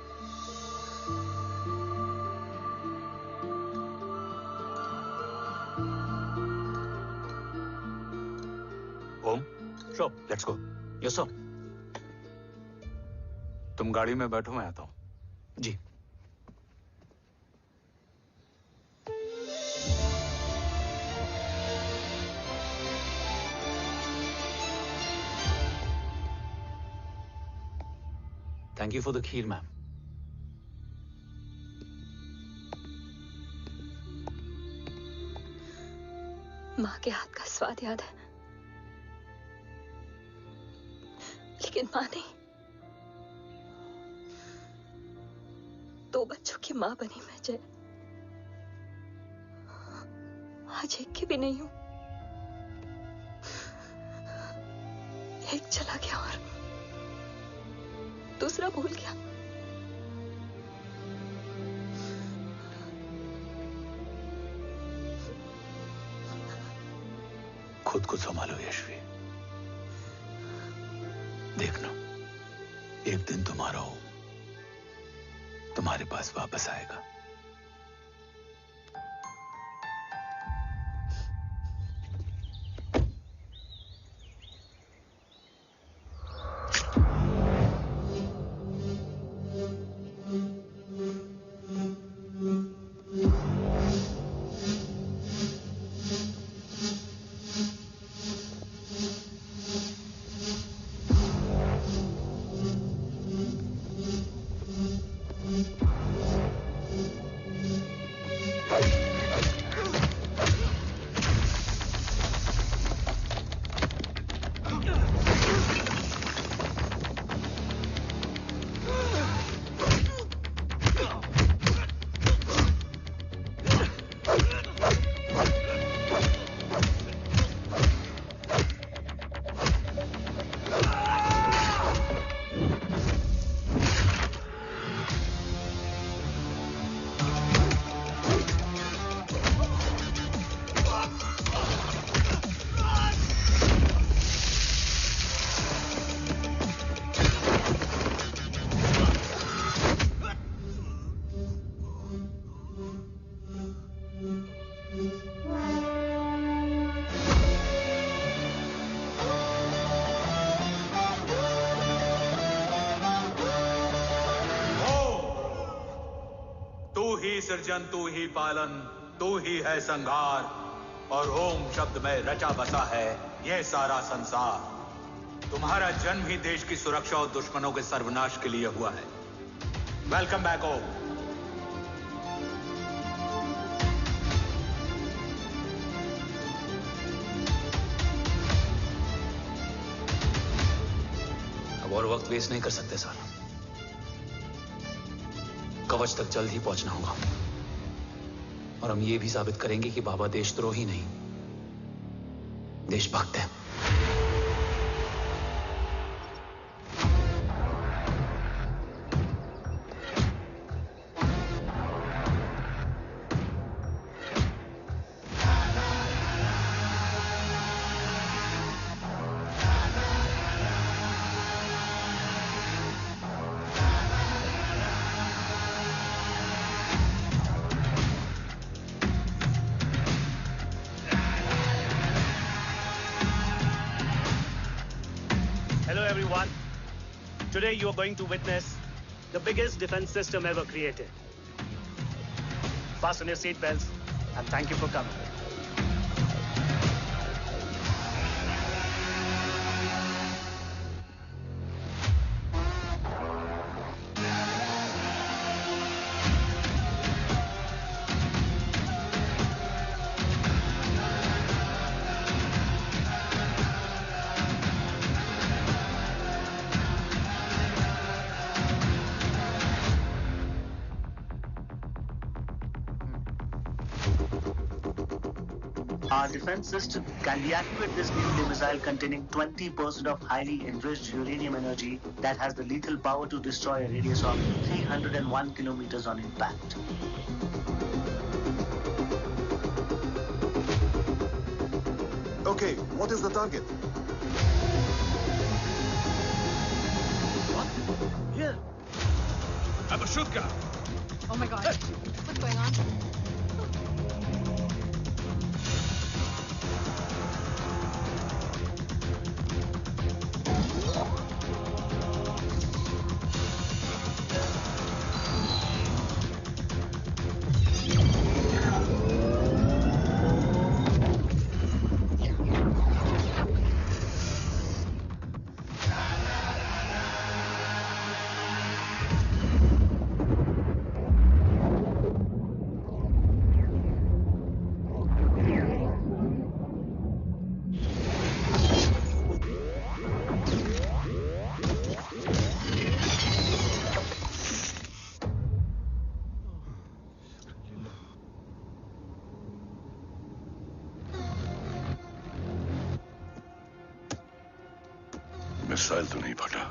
Om, so, let's go. Yes sir. तुम गाड़ी में बैठो, मैं आता हूं। जी। Thank you for the kheer, ma'am. माँ के हाथ का स्वाद याद है, लेकिन माँ नहीं। 2 बच्चों की माँ बनी मैं जय। आज एक की भी नहीं हूं। एक चला गया और दूसरा भूल गया। खुद को संभालो यशवी। देखना, एक दिन तुम्हारा हो तुम्हारे पास वापस आएगा। सृजन तू ही पालन, तू ही है संहार, और ओम शब्द में रचा बसा है यह सारा संसार। तुम्हारा जन्म ही देश की सुरक्षा और दुश्मनों के सर्वनाश के लिए हुआ है। वेलकम बैक ओम। अब और वक्त वेस्ट नहीं कर सकते सर। कवच तक जल्द ही पहुंचना होगा और हम ये भी साबित करेंगे कि बाबा देशद्रोही नहीं, देशभक्त है। Today you are going to witness the biggest defense system ever created. Fasten your seat belts and thank you for coming. Our defense system can deactivate this nuclear missile containing 20% of highly enriched uranium energy that has the lethal power to destroy a radius of 301 kilometers on impact. Okay, what is the target? What? Here. I'm a shotgun. Oh my god. What's going on? Missile तो नहीं फटा,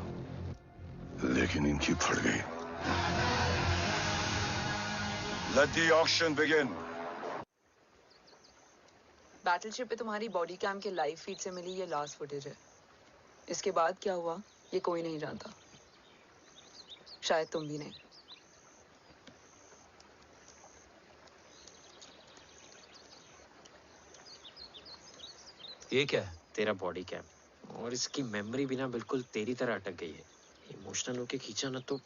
लेकिन इनकी फट गई। Let the auction begin. Battleship पे तुम्हारी body cam के लाइव फीड से मिली ये लास्ट फुटेज है। इसके बाद क्या हुआ ये कोई नहीं जानता, शायद तुम भी नहीं। ये क्या है? तेरा बॉडी कैम, और इसकी मेमोरी भी ना बिल्कुल तेरी तरह अटक गई है। इमोशनल होके खींचा ना तो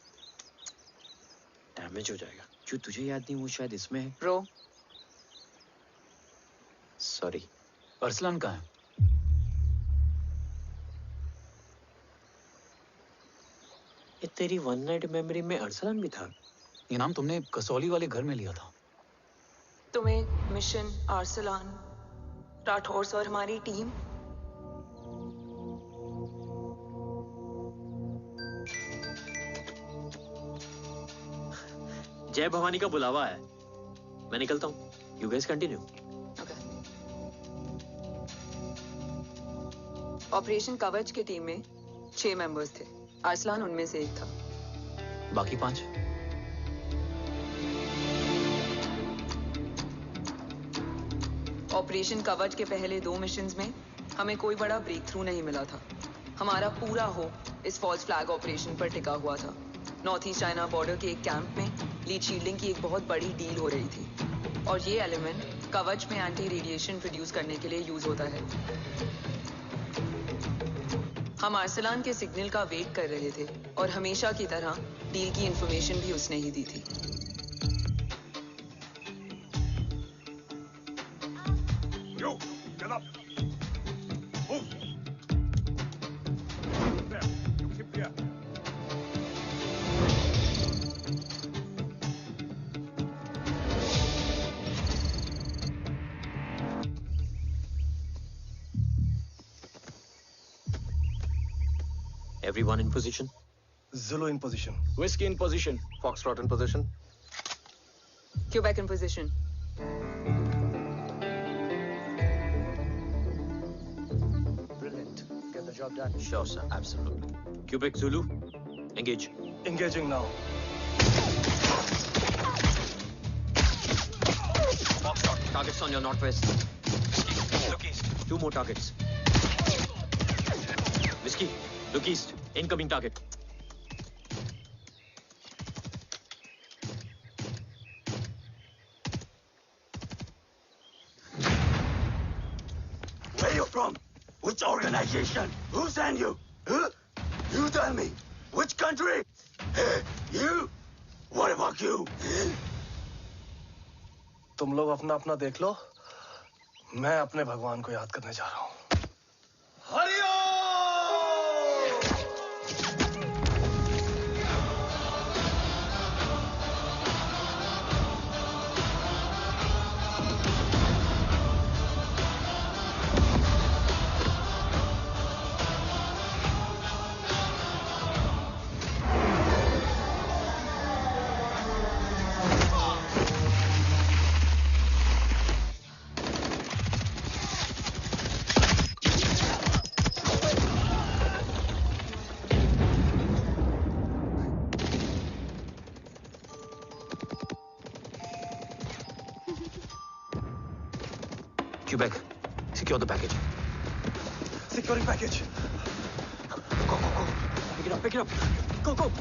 डैमेज हो जाएगा। जो तुझे याद नहीं वो शायद इसमें है। रो सॉरी। अरसलान कहाँ है? ये तेरी वन नाइट मेमोरी में अरसलान भी था? ये नाम तुमने कसौली वाले घर में लिया था। तुम्हें मिशन, अरसलान, राठौर और हमारी टीम। जय भवानी का बुलावा है, मैं निकलता हूँ। You guys continue. ऑपरेशन कवच की टीम में 6 मेंबर्स थे, अरसलान उनमें से एक था। बाकी 5? ऑपरेशन कवच के पहले 2 मिशंस में हमें कोई बड़ा ब्रेक थ्रू नहीं मिला था। हमारा पूरा होप इस फॉल्स फ्लैग ऑपरेशन पर टिका हुआ था। नॉर्थ ईस्ट चाइना बॉर्डर के एक कैंप में लीड शील्डिंग की एक बहुत बड़ी डील हो रही थी, और ये एलिमेंट कवच में एंटी रेडिएशन प्रोड्यूस करने के लिए यूज होता है। हम अरसलान के सिग्नल का वेट कर रहे थे, और हमेशा की तरह डील की इंफॉर्मेशन भी उसने ही दी थी। Yo, get up. Move. There. Keep there. Everyone in position? Zulu in position. Whiskey in position. Foxtrot in position. Quebec in position. Brilliant. Get the job done. Sure, sir. Absolutely. Quebec Zulu, engage. Engaging now. Foxtrot, targets on your northwest. Look east. 2 more targets. Whiskey, look east. Incoming target. Where you from? Which organization? Who sent you? Huh? You tell me. Which country? Hey, you? What about you? तुम लोग अपना अपना देख लो, मैं अपने भगवान को याद करने जा रहा हूँ। Quebec, secure the package. Securing package. Go, go, go. Pick it up, pick it up. Go, go.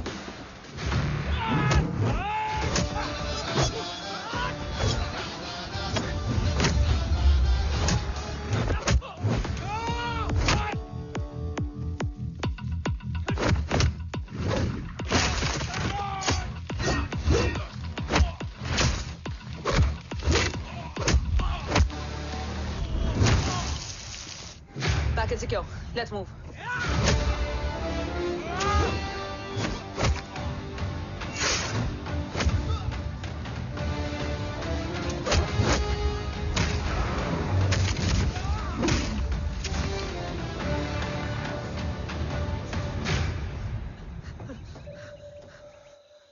Package secure. Let's move.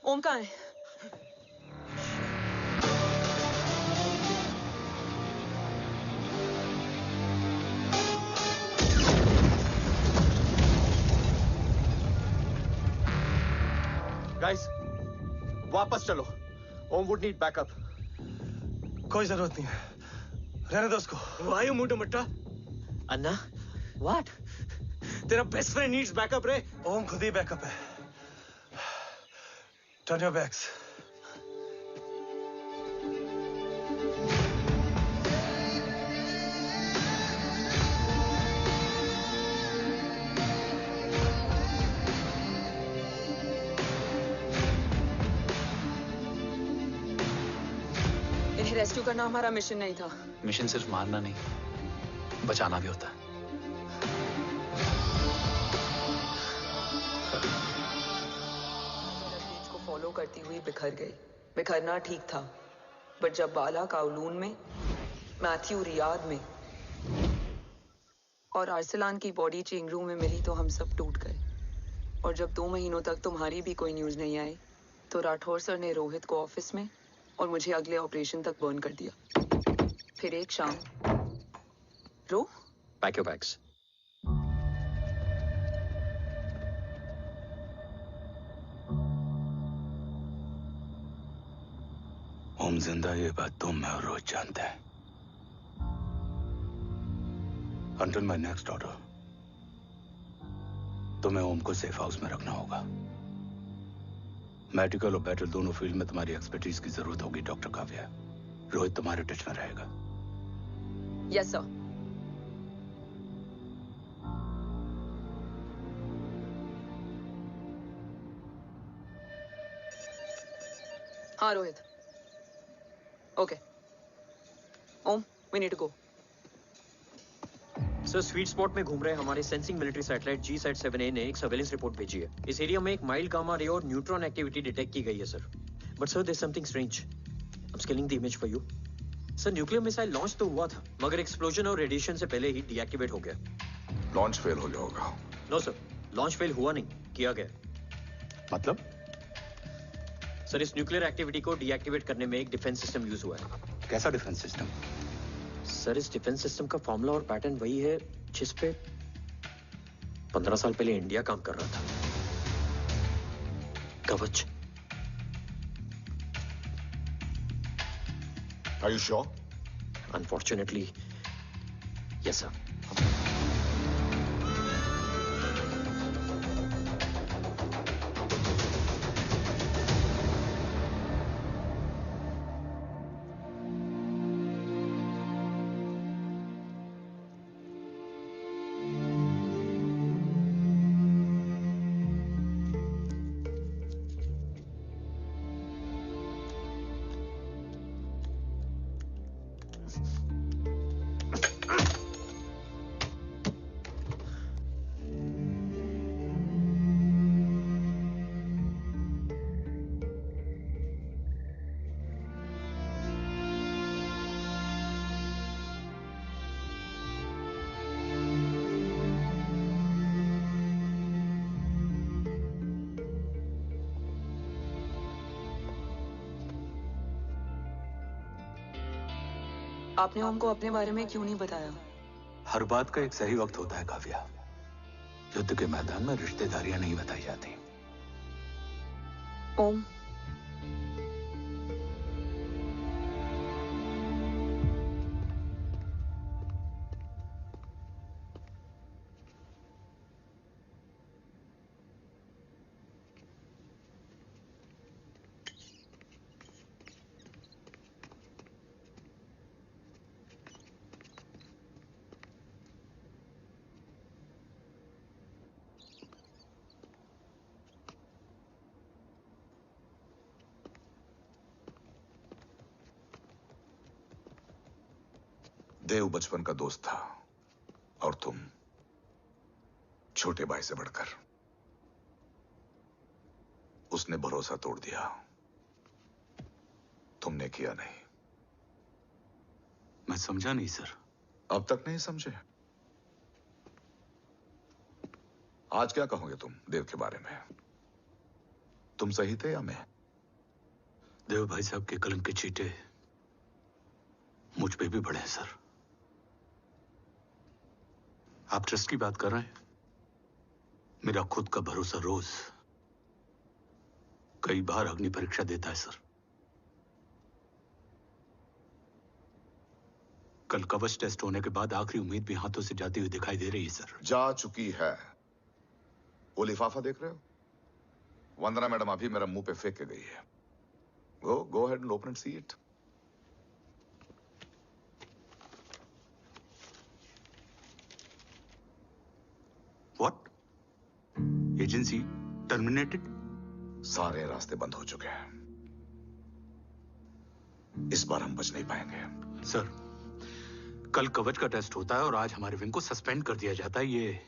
ओम कहाँ है? गाइस, वापस चलो। Om would need backup. कोई जरूरत नहीं है, रहने दो उसको। वायु मुंडो मट्टा। अन्ना, व्हाट? तेरा बेस्ट फ्रेंड नीड्स बैकअप रे। ओम खुद ही बैकअप है। Turn your backs. इन्हें रेस्क्यू करना हमारा मिशन नहीं था। मिशन सिर्फ मारना नहीं, बचाना भी होता है। को फॉलो करती हुई बिखर गई। बिखरना ठीक था, बट जब बाला काउलून में, मैथ्यू रियाद में और आर्सलान की बॉडी चेंज रूम में मिली तो हम सब टूट गए। और जब 2 महीनों तक तुम्हारी भी कोई न्यूज नहीं आई तो राठौर सर ने रोहित को ऑफिस में और मुझे अगले ऑपरेशन तक बर्न कर दिया। फिर एक शाम रो पैक योर बैग्स। ओम जिंदा, ये बात तुम मैं और रोज जानते हैं। Until my next order, तुम्हें ओम को सेफ हाउस में रखना होगा। मेडिकल और बैटल दोनों फील्ड में तुम्हारी एक्सपर्टीज की जरूरत होगी डॉक्टर काव्या। रोहित तुम्हारे टच में रहेगा। Yes sir. हाँ Rohit. Okay Om, we need to go. Sir, sweet spot में घूम रहे हमारे सेंसिंग मिलिट्री सैटेलाइट G-SAT-7A ने एक सर्वेलेंस रिपोर्ट भेजी है। इस एरिया में एक माइल्ड गामा रे और न्यूट्रॉन एक्टिविटी डिटेक्ट की गई है sir. But sir, there is something strange. I am scaling the image for you. Sir, nuclear missile launch तो हुआ था, मगर एक्सप्लोजन और रेडिएशन से पहले ही डीएक्टिवेट हो गया। लॉन्च फेल हो गया होगा। नो सर, लॉन्च फेल हुआ नहीं, किया गया। मतलब? सर, इस न्यूक्लियर एक्टिविटी को डीएक्टिवेट करने में एक डिफेंस सिस्टम यूज हुआ है। कैसा डिफेंस सिस्टम? सर, इस डिफेंस सिस्टम का फॉर्मूला और पैटर्न वही है जिस पे 15 साल पहले इंडिया काम कर रहा था। कवच। Are you sure? Unfortunately, yes sir. आपने ओम को अपने बारे में क्यों नहीं बताया? हर बात का एक सही वक्त होता है काव्या। युद्ध के मैदान में रिश्तेदारियां नहीं बताई जाती। ओम, देव बचपन का दोस्त था और तुम छोटे भाई से बढ़कर। उसने भरोसा तोड़ दिया, तुमने किया नहीं। मैं समझा नहीं सर। अब तक नहीं समझे? आज क्या कहोगे तुम देव के बारे में? तुम सही थे या मैं? देव भाई साहब के कलंक के चीटे मुझ पे भी पड़े हैं सर। आप ट्रस्ट की बात कर रहे हैं? मेरा खुद का भरोसा रोज कई बार अग्नि परीक्षा देता है सर। कल कवच टेस्ट होने के बाद आखिरी उम्मीद भी हाथों से जाती हुई दिखाई दे रही है सर। जा चुकी है। वो लिफाफा देख रहे हो? वंदना मैडम अभी मेरा मुंह पे फेंक के गई है। गो ahead and open and see it. What? Agency terminated? सारे रास्ते बंद हो चुके हैं। इस बार हम बच नहीं पाएंगे। सर, कल कवच का टेस्ट होता है और आज हमारे विंग को सस्पेंड कर दिया जाता है। ये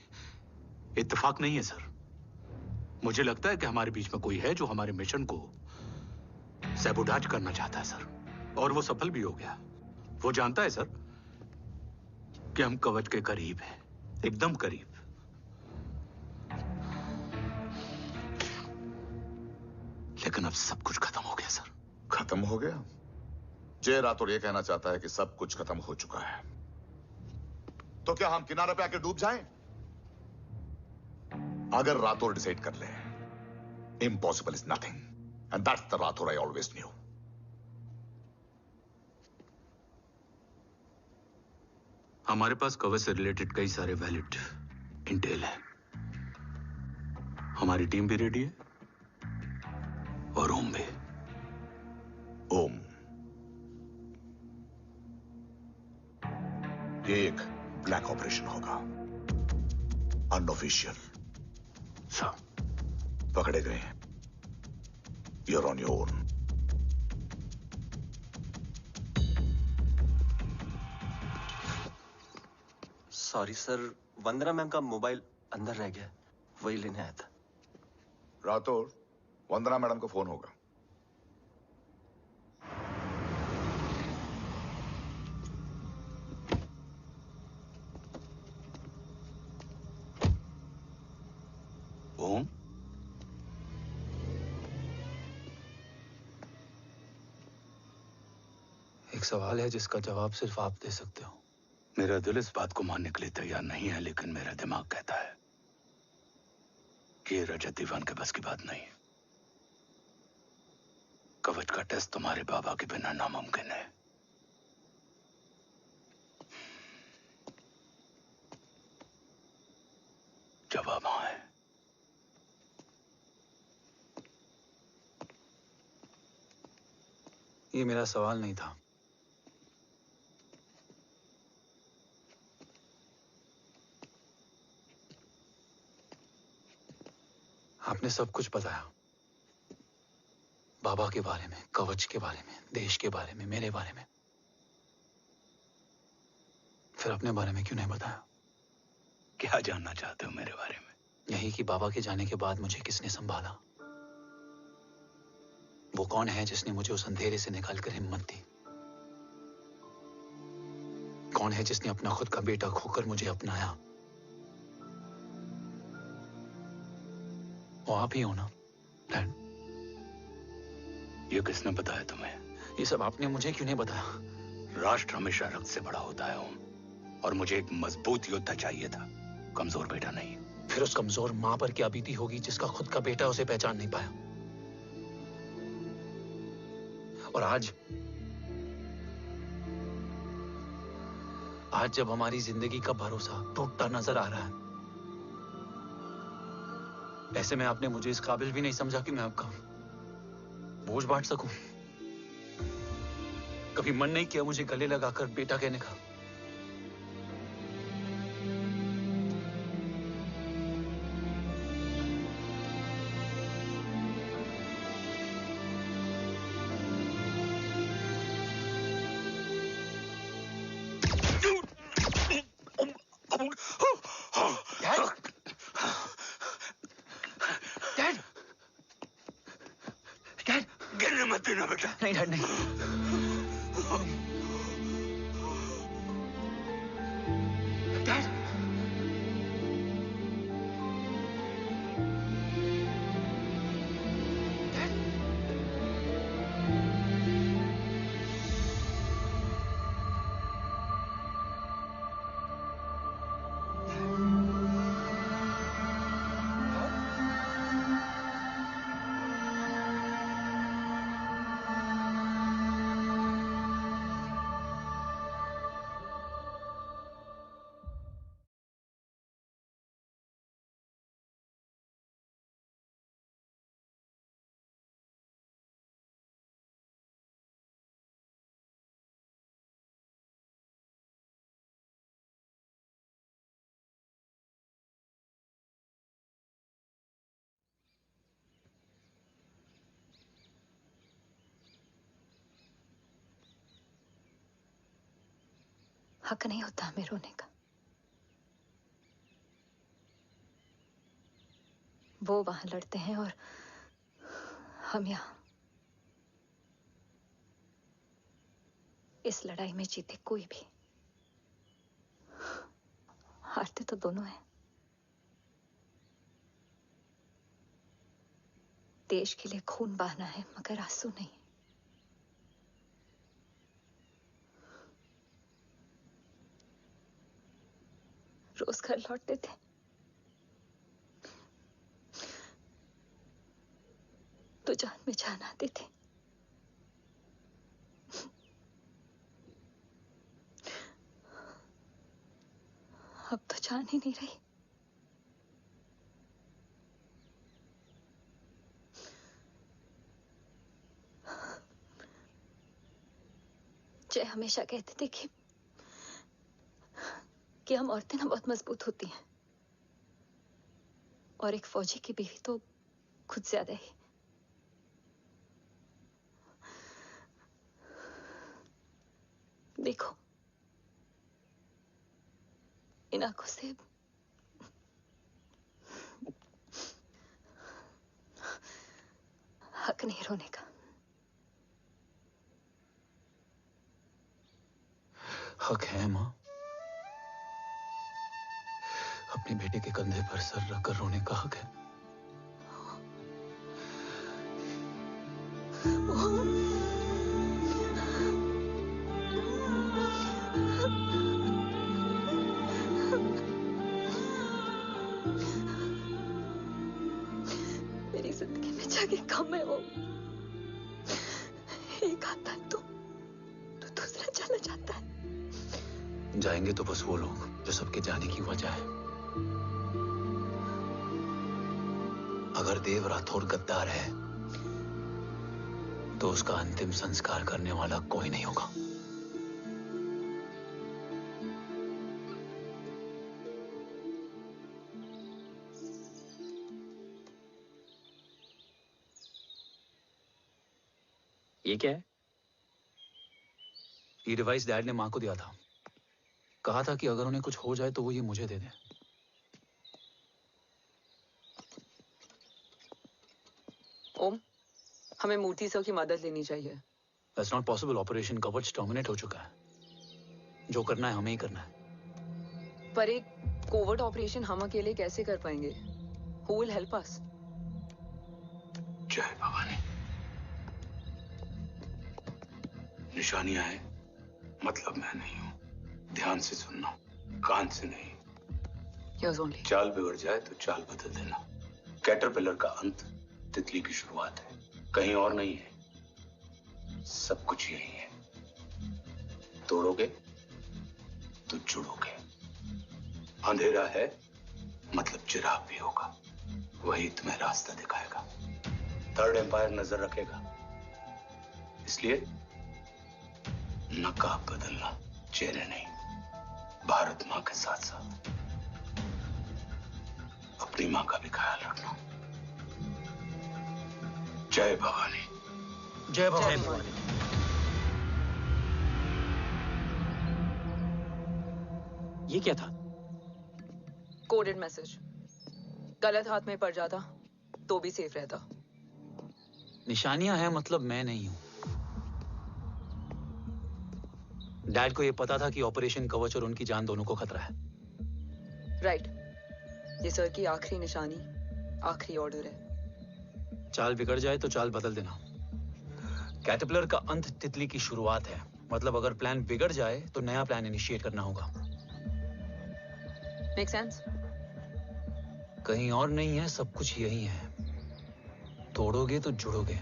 इत्तेफाक नहीं है सर। मुझे लगता है कि हमारे बीच में कोई है जो हमारे मिशन को सैबोटाज करना चाहता है सर, और वो सफल भी हो गया। वो जानता है सर कि हम कवच के करीब हैं, एकदम करीब। लेकिन अब सब कुछ खत्म हो गया सर। खत्म हो गया? जय राठौर ये कहना चाहता है कि सब कुछ खत्म हो चुका है। तो क्या हम किनारे पे आके डूब जाएं? अगर राठौर डिसाइड कर ले, impossible is nothing, and that's the Rathore I always new. हमारे पास कवच से रिलेटेड कई सारे वैलिड इंटेल है। हमारी टीम भी रेडी है और ओम भी। ओम, ये एक ब्लैक ऑपरेशन होगा, अनऑफिशियल। सर, पकड़े गए हैं। You're on your own. Sorry sir, Vandana ma'am का मोबाइल अंदर रह गया, वही लेने आया था। राठौर, वंदना मैडम को फोन होगा। ओम, एक सवाल है जिसका जवाब सिर्फ आप दे सकते हो। मेरा दिल इस बात को मानने के लिए तैयार नहीं है, लेकिन मेरा दिमाग कहता है कि ये रजत दीवान के बस की बात नहीं है। कवच का टेस्ट तुम्हारे बाबा के बिना नामुमकिन है। जवाब हाँ है। ये मेरा सवाल नहीं था। आपने सब कुछ बताया, बाबा के बारे में, कवच के बारे में, देश के बारे में, मेरे बारे में। फिर अपने बारे में क्यों नहीं बताया? क्या जानना चाहते हो मेरे बारे में? यही कि बाबा के जाने के बाद मुझे किसने संभाला? वो कौन है जिसने मुझे उस अंधेरे से निकालकर हिम्मत दी? कौन है जिसने अपना खुद का बेटा खोकर मुझे अपनाया? वो आप ही हो ना, डैड? ये किसने बताया तुम्हें? ये सब आपने मुझे क्यों नहीं बताया? राष्ट्र हमेशा रक्त से बड़ा होता है ओम, और मुझे एक मजबूत योद्धा चाहिए था, कमजोर बेटा नहीं। फिर उस कमजोर मां पर क्या बीती होगी जिसका खुद का बेटा उसे पहचान नहीं पाया? और आज जब हमारी जिंदगी का भरोसा टूटता नजर आ रहा है, ऐसे में आपने मुझे इस काबिल भी नहीं समझा कि मैं आपका बोझ बांट सकूं। कभी मन नहीं किया मुझे गले लगाकर बेटा कहने का? मत देना बेटा। नहीं डैड नहीं। डैड हक नहीं होता हमें रोने का। वो वहां लड़ते हैं और हम यहां। इस लड़ाई में जीते कोई भी, हारते तो दोनों हैं। देश के लिए खून बहाना है मगर आंसू नहीं। रोज घर लौटते थे, तो जान में जान आती थी। अब तो जान ही नहीं रही। जय हमेशा कहते थे कि हम औरतें ना बहुत मजबूत होती हैं, और एक फौजी की बीवी तो खुद ज्यादा ही। देखो, इन आंखों से हक नहीं रोने का। हक है माँ। अपने बेटे के कंधे पर सर रखकर रोने का हक है। मेरी जिंदगी में जगह कम है वो। एक आता है तो दूसरा चला जाता है। जाएंगे तो बस वो लोग जो सबके जाने की वजह है। अगर देव राठौर गद्दार है तो उसका अंतिम संस्कार करने वाला कोई नहीं होगा। ये क्या है? ये डिवाइस डैड ने मां को दिया था। कहा था कि अगर उन्हें कुछ हो जाए तो वो ये मुझे दे दें। ओम, हमें मूर्ति सर की मदद लेनी चाहिए। That's not possible. ऑपरेशन कवच टर्मिनेट हो चुका है। जो करना है हमें ही करना है। पर एक कोवर्ट ऑपरेशन हम अकेले कैसे कर पाएंगे? Who will help us? जय भवानी। निशानियां हैं, मतलब मैं नहीं हूं। ध्यान से सुनना, कान से नहीं। Yes, only. चाल बिगड़ जाए तो चाल बदल देना। कैटरपिलर का अंत तितली की शुरुआत है, कहीं और नहीं है। सब कुछ यही है। तोड़ोगे तो जुड़ोगे। अंधेरा है मतलब चिराग भी होगा, वही तुम्हें रास्ता दिखाएगा। थर्ड एम्पायर नजर रखेगा, इसलिए नकाब बदलना, चेहरे नहीं। भारत मां के साथ साथ अपनी मां का भी ख्याल रखना। जय भवानी। जय भवानी। ये क्या था? Coded message. गलत हाथ में पड़ जाता तो भी सेफ रहता। निशानियां हैं मतलब मैं नहीं हूं। डैड को ये पता था कि ऑपरेशन कवच और उनकी जान दोनों को खतरा है। राइट। ये सर की आखिरी निशानी, आखिरी ऑर्डर है। चाल बिगड़ जाए तो चाल बदल देना। कैटरपिलर का अंत तितली की शुरुआत है। मतलब अगर प्लान बिगड़ जाए तो नया प्लान इनिशिएट करना होगा। Make sense? कहीं और नहीं है, सब कुछ यही है। तोड़ोगे तो जुड़ोगे।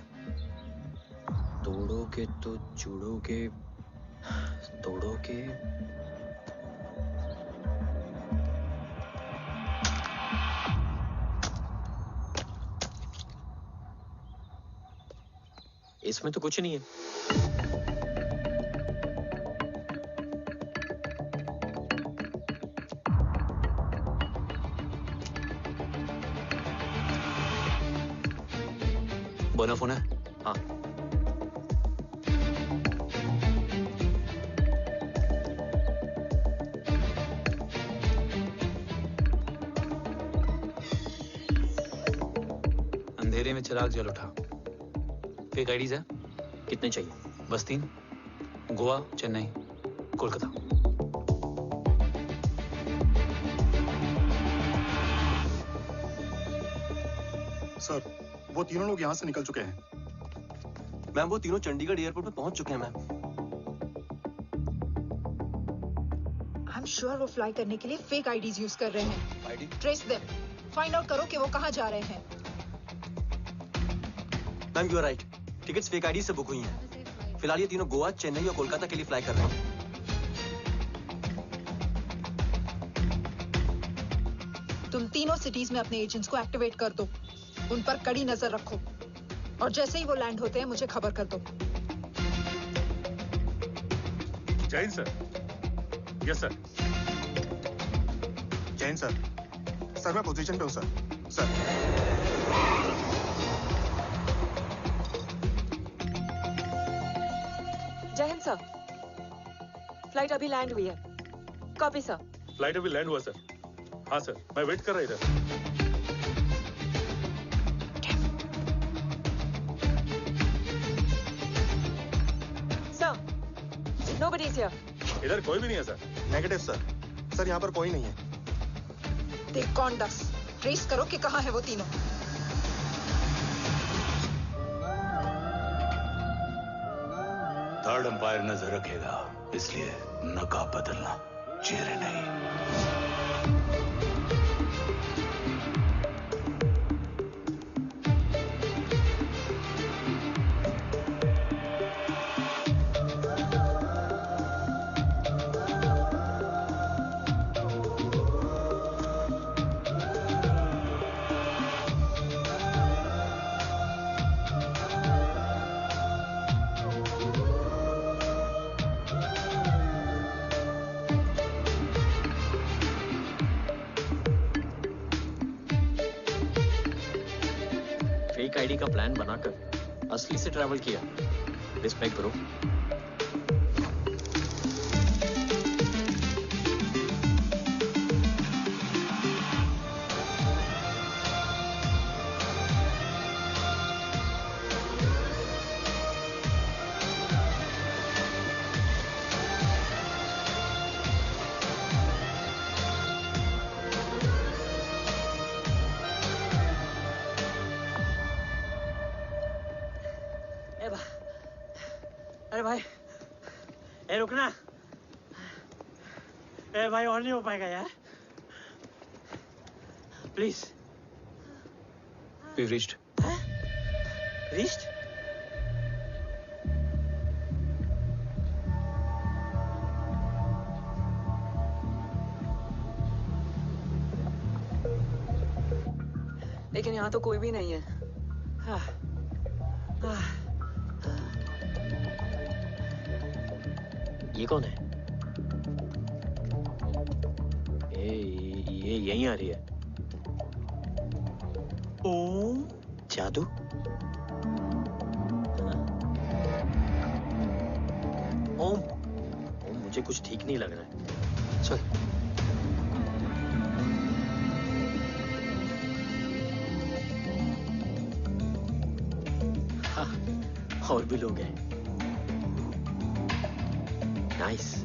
तोड़ोगे तो जुड़ोगे। तोड़ोगे। इसमें तो कुछ नहीं है। बोना फोन है? हाँ। अंधेरे में चिराग जल उठा। फेक आईडीज है? कितने चाहिए? बस 3। गोवा, चेन्नई, कोलकाता। सर, वो तीनों लोग यहाँ से निकल चुके हैं। मैम, वो तीनों चंडीगढ़ एयरपोर्ट पे पहुंच चुके हैं मैम। आई एम श्योर वो फ्लाई करने के लिए फेक आईडीज यूज कर रहे हैं। ID? Trace them. Find out करो कि वो कहाँ जा रहे हैं। Ma'am, you are right. Tickets fake ID से बुक हुई हैं। फिलहाल ये तीनों गोवा, चेन्नई और कोलकाता के लिए फ्लाई कर रहे हैं। तुम तीनों सिटीज में अपने एजेंट्स को एक्टिवेट कर दो। उन पर कड़ी नजर रखो और जैसे ही वो लैंड होते हैं मुझे खबर कर दो। Jain sir. Yes sir. Jain sir. Sir, मैं पोजीशन पे हूँ सर। सर। जय हिंद सर। फ्लाइट अभी लैंड हुई है। Copy sir. फ्लाइट अभी लैंड हुआ सर। हाँ सर, मैं वेट कर रहा इधर। Nobody is here. इधर कोई भी नहीं है सर। Negative sir. सर, यहाँ पर कोई नहीं है। देख कौन दस। ट्रेस करो कि कहाँ है वो तीनों। थर्ड अंपायर नजर रखेगा, इसलिए नकाब बदलना, चेहरे नहीं। फेक आईडी का प्लान बनाकर असली से ट्रैवल किया। Respect bro. अरे भाई, ए रुकना। ए भाई, और नहीं हो पाएगा यार। प्लीज। We've reached. Reached? लेकिन यहाँ तो कोई भी नहीं है। ये कौन है? ये यहीं आ रही है। ओम जादू? ओम मुझे कुछ ठीक नहीं लग रहा है। चल। और भी लोग हैं। नाइस।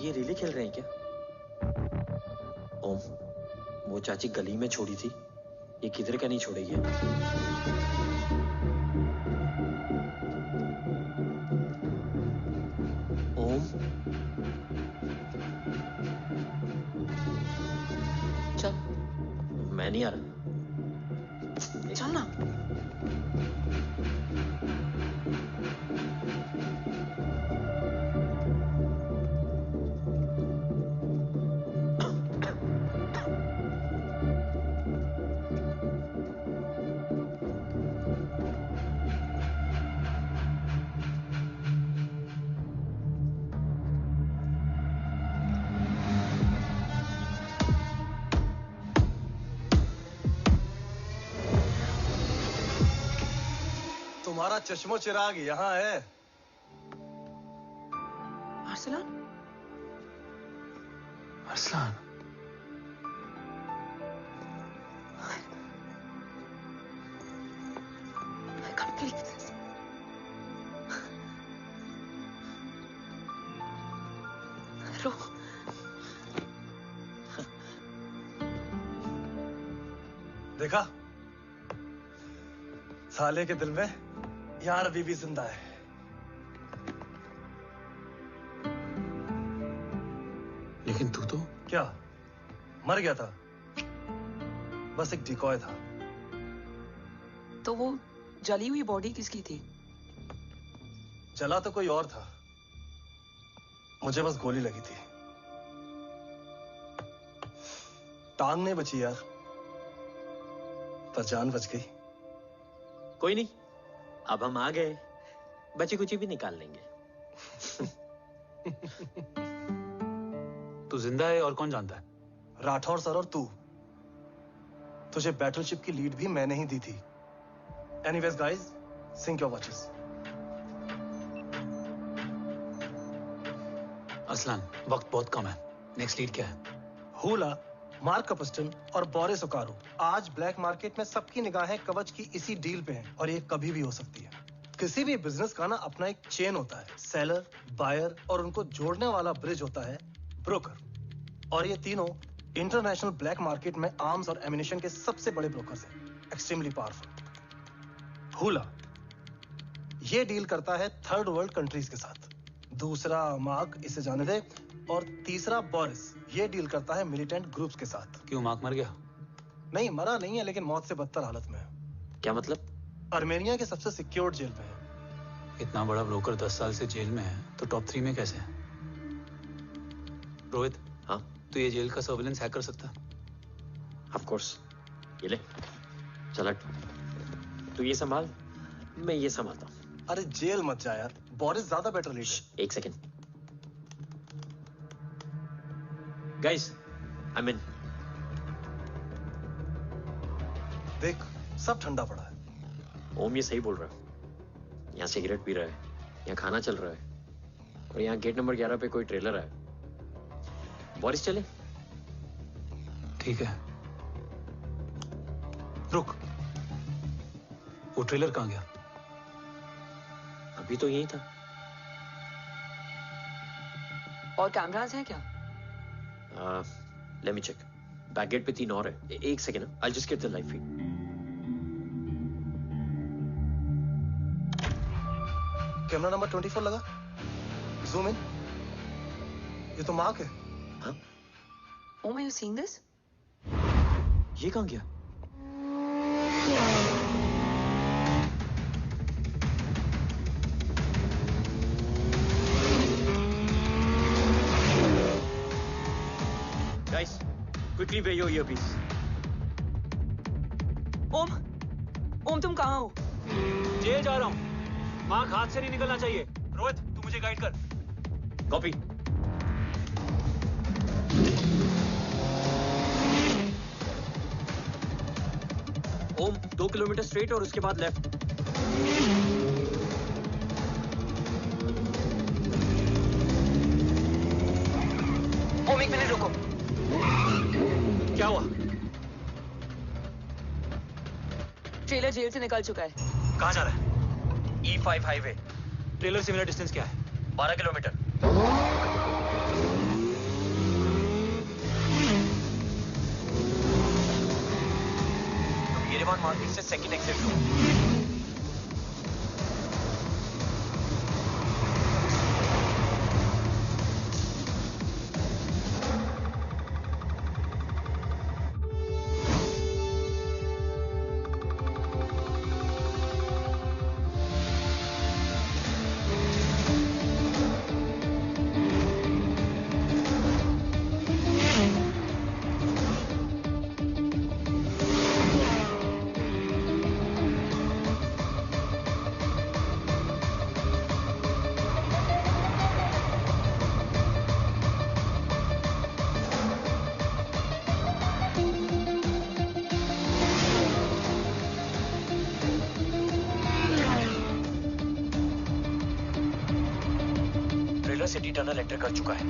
ये रिले खेल रहे हैं क्या? ओम, वो चाची गली में छोड़ी थी, ये किधर का नहीं छोड़ेगी। ओम, चल। मैं नहीं आ रहा। चल ना। तुम्हारा चश्मो चिराग यहाँ है। Arsalan? Arsalan, I can't believe this. रो। देखा, साले के दिल में यार बीबी जिंदा है। लेकिन तू तो क्या मर गया था? बस एक डिकॉय था। तो वो जली हुई बॉडी किसकी थी? जला तो कोई और था, मुझे बस गोली लगी थी। टांग नहीं बची यार, पर जान बच गई। कोई नहीं, अब हम आ गए, बची कुची भी निकाल लेंगे। तू जिंदा है और कौन जानता है? राठौर सर और तू। तुझे बैटलशिप की लीड भी मैंने ही दी थी। Anyways guys, sync your watches. Aslan, वक्त बहुत कम है। नेक्स्ट लीड क्या है? हुला, मार्क कपस्टन और बोरिस ओकारो। आज ब्लैक मार्केट में सबकी निगाहें कवच की इसी डील पे हैं और ये कभी भी हो सकती है। किसी भी बिजनेस का ना अपना एक चेन होता है, सेलर, बायर और उनको जोड़ने वाला ब्रिज होता है ब्रोकर। और ये तीनों इंटरनेशनल ब्लैक मार्केट में आर्म्स और एमिनेशन के सबसे बड़े ब्रोकर्स हैं, एक्सट्रीमली पावरफुल। हुला ये डील करता है थर्ड वर्ल्ड कंट्रीज के साथ। दूसरा मार्क, इसे जाने दे। और तीसरा बोरिस, ये डील करता है मिलिटेंट ग्रुप्स के साथ। क्यों, मार्क मर गया? नहीं, मरा नहीं है, लेकिन मौत से बदतर हालत में है। क्या मतलब? आर्मेनिया के सबसे सिक्योर्ड जेल में है। इतना बड़ा ब्रोकर 10 साल से जेल में है, तो टॉप 3 में कैसे है? रोहित, हाँ? तो ये जेल का सर्विलेंस हैक कर सकता? Of course. ये ले, चल तू ये संभाल, मैं ये संभालता हूँ। अरे जेल मत जा यार, बोरिस ज्यादा बेटर लीडर। एक सेकेंड गाइस, आई मीन देख, सब ठंडा पड़ा है। ओम ये सही बोल रहा है। यहाँ सिगरेट पी रहा है, यहाँ खाना चल रहा है, और यहाँ गेट नंबर 11 पे कोई ट्रेलर है। बोरिस चले? ठीक है, रुक, वो ट्रेलर कहाँ गया? अभी तो यही था। और कैमरास हैं क्या? Let me check. Back gate पे 3 और है। एक second, I just get the live feed. Camera number 24 लगा, जूम इन। ये तो मार्क है। हाँ? Oh, are you seeing this? ये कहाँ गया? Guys, quickly wear your earpiece. ओम तुम कहाँ हो? जेल जा रहा हूँ। मार्क हाथ से नहीं निकलना चाहिए। रोहित, तू मुझे गाइड कर। कॉपी। ओम 2 किलोमीटर स्ट्रेट और उसके बाद लेफ्ट। ओम 1 मिनट रुको। क्या हुआ? ट्रेलर जेल से निकल चुका है। कहाँ जा रहा है? E5 highway. ट्रेलर से मेरा डिस्टेंस क्या है? 12 किलोमीटर। येरेवान मार्केट से सेकंड एग्जिट लो। सिटी टनल एंटर कर चुका है।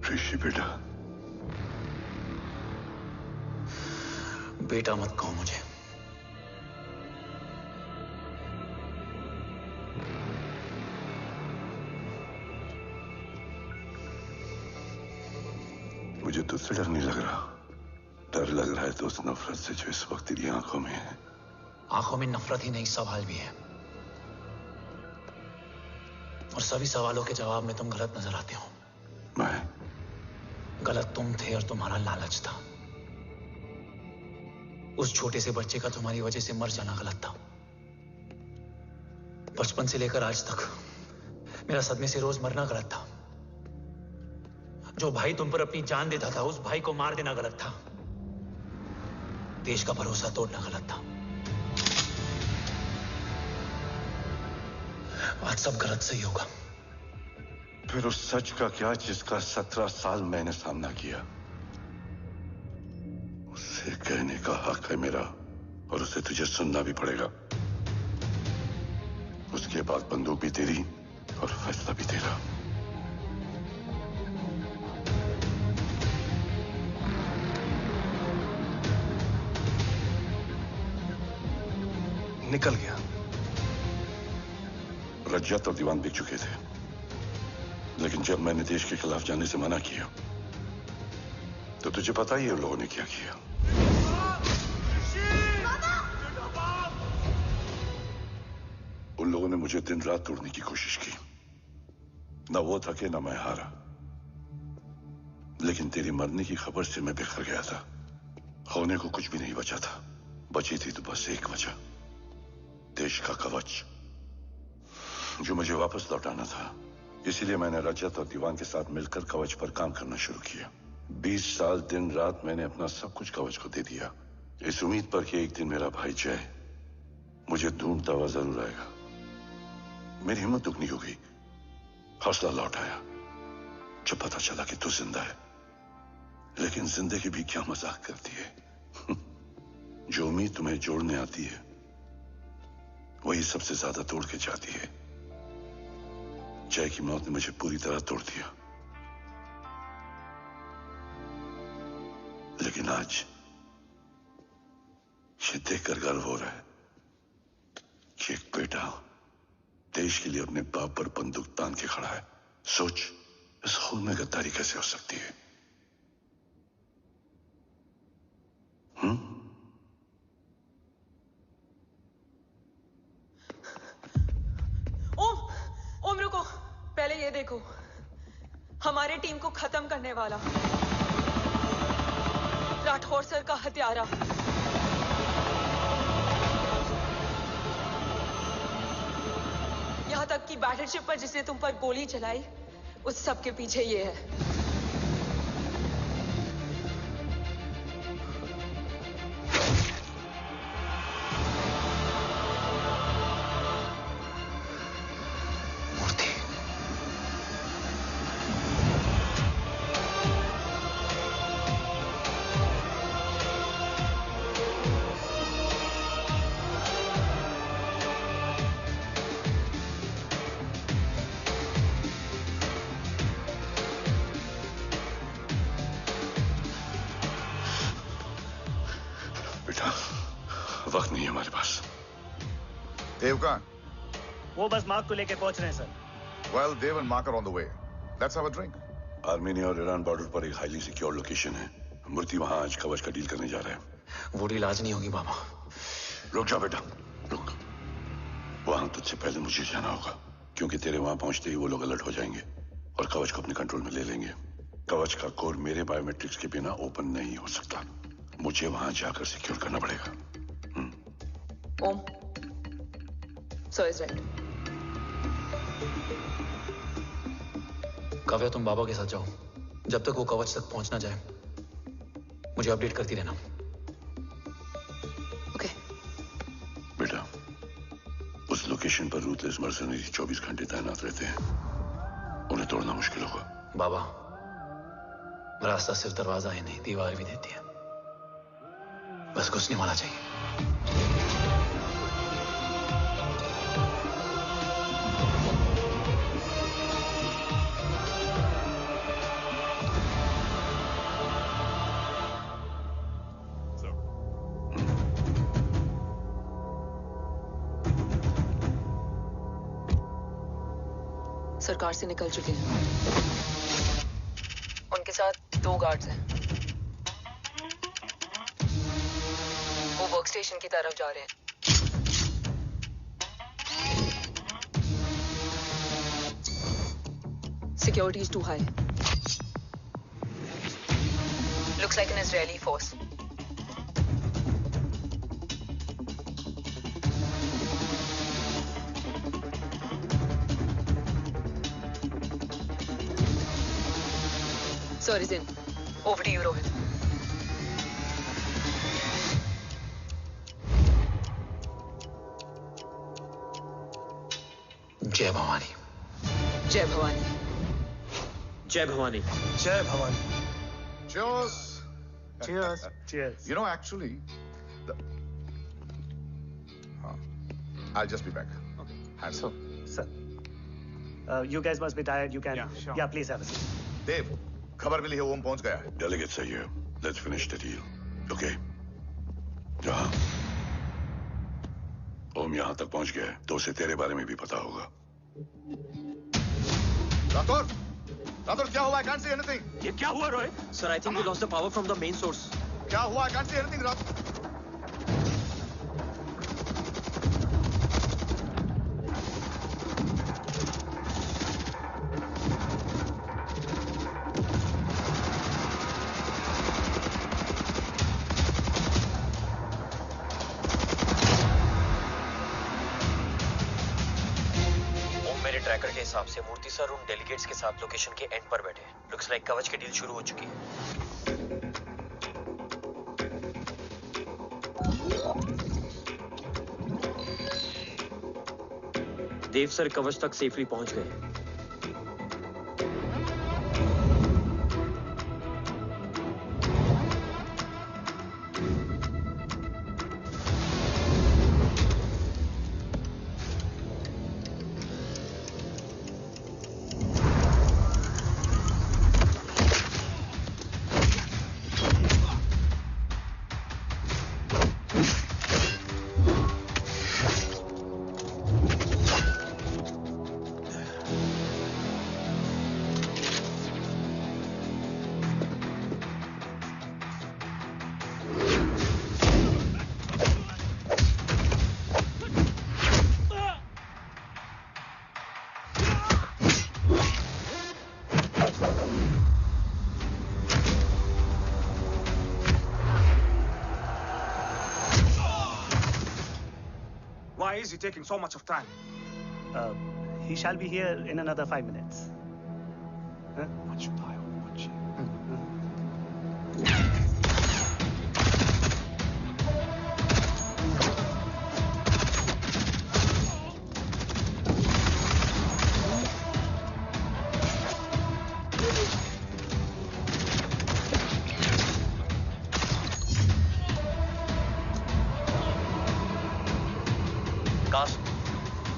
ऋषि बेटा, बेटा मत कहो मुझे। मुझे तुझसे डर नहीं लग रहा। डर लग रहा है तो उस नफरत से जो इस वक्त तेरी आंखों में है। आंखों में नफरत ही नहीं, सवाल भी है, और सभी सवालों के जवाब में तुम गलत नजर आते हो। मैं गलत तुम थे और तुम्हारा लालच था। उस छोटे से बच्चे का तुम्हारी वजह से मर जाना गलत था। बचपन से लेकर आज तक मेरा सदमे से रोज मरना गलत था। जो भाई तुम पर अपनी जान देता था, उस भाई को मार देना गलत था। देश का भरोसा तोड़ना गलत था। आज सब गलत सही होगा। फिर उस सच का क्या जिसका 17 साल मैंने सामना किया? उसे कहने का हक है मेरा, और उसे तुझे सुनना भी पड़ेगा। उसके बाद बंदूक भी तेरी और फैसला भी तेरा। निकल गया। रजत और दीवान बिक चुके थे, लेकिन जब मैंने देश के खिलाफ जाने से मना किया तो तुझे पता ही है उन लोगों ने क्या किया। उन लोगों ने मुझे दिन रात तोड़ने की कोशिश की। ना वो थके ना मैं हारा, लेकिन तेरी मरने की खबर से मैं बिखर गया था। होने को कुछ भी नहीं बचा था। बची थी तो बस एक वजह, देश का कवच, जो मुझे वापस लौटाना था। इसीलिए मैंने रजत और दीवान के साथ मिलकर कवच पर काम करना शुरू किया। 20 साल दिन रात मैंने अपना सब कुछ कवच को दे दिया, इस उम्मीद पर कि एक दिन मेरा भाई जय मुझे ढूंढता हुआ जरूर आएगा। मेरी हिम्मत दुगनी हो गई, हौसला लौट आया जब पता चला कि तू जिंदा है। लेकिन जिंदगी भी क्या मजाक करती है। जो उम्मीद तुम्हें जोड़ने आती है वही सबसे ज्यादा तोड़ के जाती है। जय की मौत ने मुझे पूरी तरह तोड़ दिया, लेकिन आज ये देखकर गर्व हो रहा है कि एक बेटा देश के लिए अपने बाप पर बंदूक तान के खड़ा है। सोच, इस खून में गद्दारी कैसे हो सकती है? ओम रुको, पहले ये देखो, हमारे टीम को खत्म करने वाला राठौर सर का हत्यारा। यहां तक कि बैटलशिप पर जिसने तुम पर गोली चलाई, उस सब के पीछे ये है। वक्त नहीं है हमारे पास। देव कहाँ? वो बस मार्क को लेके पहुंच रहे हैं sir. Well, Dev and Mark are on the way. Let's have a drink. Armenia और ईरान बॉर्डर पर एक हाईली सिक्योर लोकेशन है। मूर्ति वहां आज कवच का डील करने जा रहा है। वो डील आज नहीं होगी बाबा। रुक जा बेटा, रुक। वहां तुझसे पहले मुझे जाना होगा, क्योंकि तेरे वहां पहुंचते ही वो लोग अलर्ट हो जाएंगे और कवच को अपने कंट्रोल में ले लेंगे। कवच का कोड मेरे बायोमेट्रिक्स के बिना ओपन नहीं हो सकता। मुझे वहां जाकर सिक्योर करना पड़ेगा। ओम, सो इज राइट। काव्या, तुम बाबा के साथ जाओ। जब तक वो कवच तक पहुंच ना जाए मुझे अपडेट करती रहना। ओके। बेटा, उस लोकेशन पर रूथलेस मर्सनरी 24 घंटे तैनात रहते हैं। उन्हें तोड़ना मुश्किल होगा। बाबा, रास्ता सिर्फ दरवाजा ही नहीं, दीवार भी देती है। बस घुसने वाला चाहिए। सरकार से निकल चुके हैं। उनके साथ 2 गार्ड्स हैं। वो वर्क स्टेशन की तरफ जा रहे हैं। Security is too high. Looks like an Israeli force. Sir is in. Over to you, Rohit. जय भवानी। जय भवानी। जय भवानी। जय Bhavani. Cheers. Cheers. Cheers. You know, actually, I'll just be back. Okay. Hands up. Sir, you guys must be tired. You can. Yeah, sure. Yeah, please have a seat. Dave, खबर मिली है ओम पहुंच गया है। Delegates are here. Let's finish the deal. Okay? जहाँ ओम यहाँ तक पहुंच गया है, तो उसे तेरे बारे में भी पता होगा। राठौर, राठौर क्या हुआ? I can't see anything. ये क्या हुआ Rohit? Sir, I think we lost the power from the main source. क्या हुआ? I can't see anything, Rathore. Tracker के हिसाब से मूर्ति सर उन डेलीगेट्स के साथ लोकेशन के एंड पर बैठे। लुक्स लाइक कवच की डील शुरू हो चुकी है। देव सर कवच तक सेफली पहुंच गए। Why is he taking so much of time? He shall be here in another 5 minutes. Huh? What should I watch?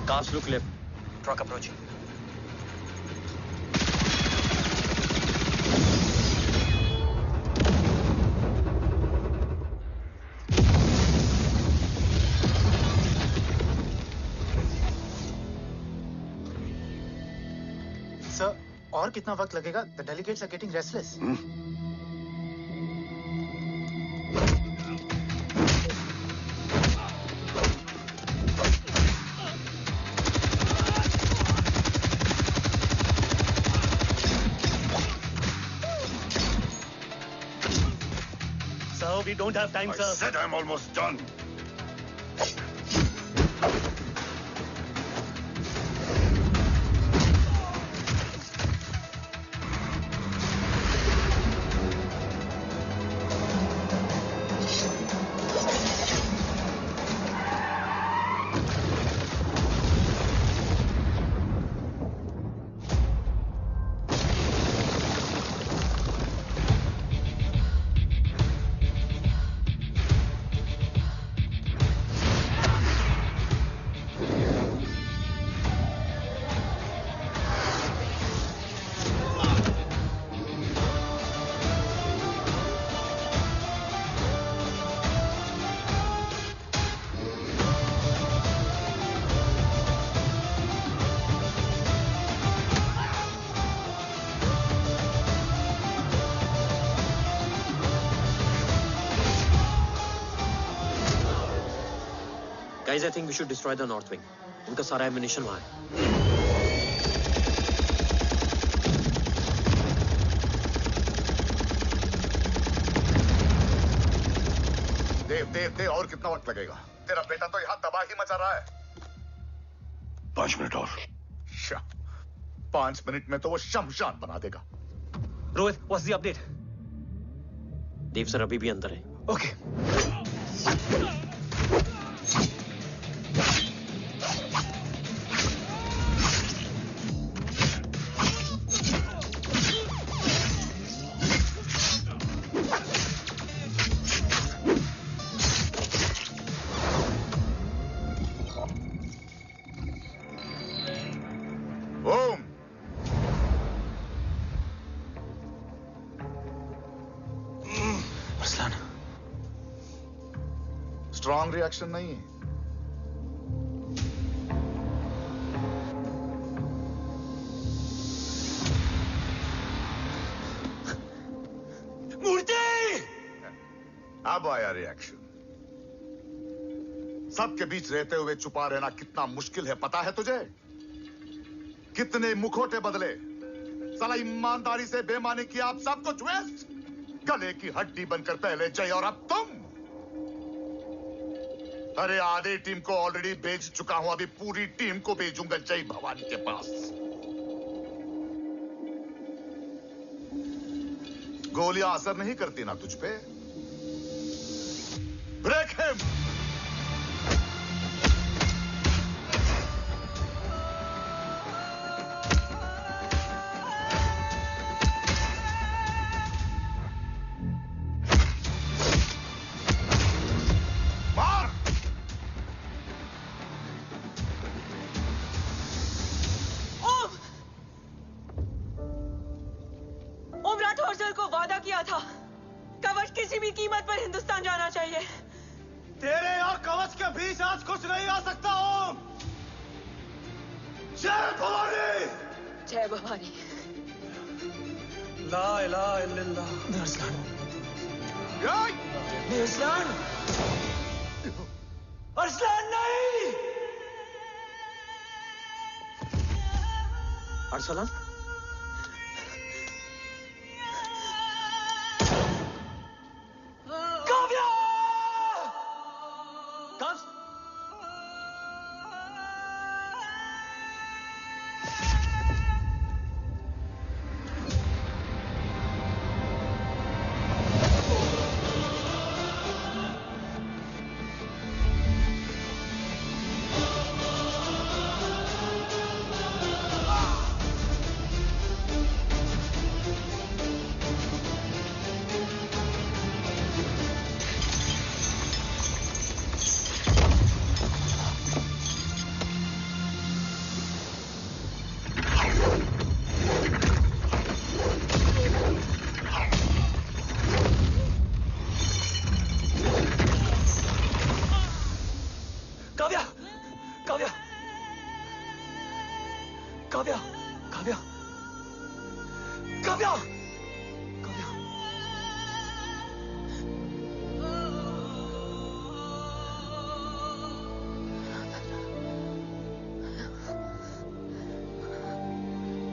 Cast look left. Truck approaching. Sir, और कितना वक्त लगेगा? The delegates are getting restless. We don't have time, sir. I said I'm almost done. Guys, I think we should destroy the north wing. उनका सारा ammunition वहाँ है। देव और कितना वक्त लगेगा? तेरा बेटा तो यहाँ तबाही मचा रहा है। 5 मिनट और। 5 मिनट में तो वो शमशान बना देगा। Rohit, what's the update? Dev sir अभी भी अंदर है। Okay. स्ट्रॉन्ग रिएक्शन नहीं है। मूर्ति! अब आया रिएक्शन। सबके बीच रहते हुए छुपा रहना कितना मुश्किल है पता है तुझे? कितने मुखौटे बदले, साला ईमानदारी से बेईमानी किया, आप सब कुछ वेस्ट। गले की हड्डी बनकर पहले जय और अब तुम। अरे आधे टीम को ऑलरेडी भेज चुका हूं, अभी पूरी टीम को भेजूंगा जय भवानी के पास। गोलियां असर नहीं करती ना तुझ पे? Break him. तेरे और कवच के बीच आज कुछ नहीं आ सकता। ओम, जय भवानी। जय भवानी। ला इलाहा इल्लल्लाह। अरसलान। अरसलान। अरसलान नहीं। Arsalan?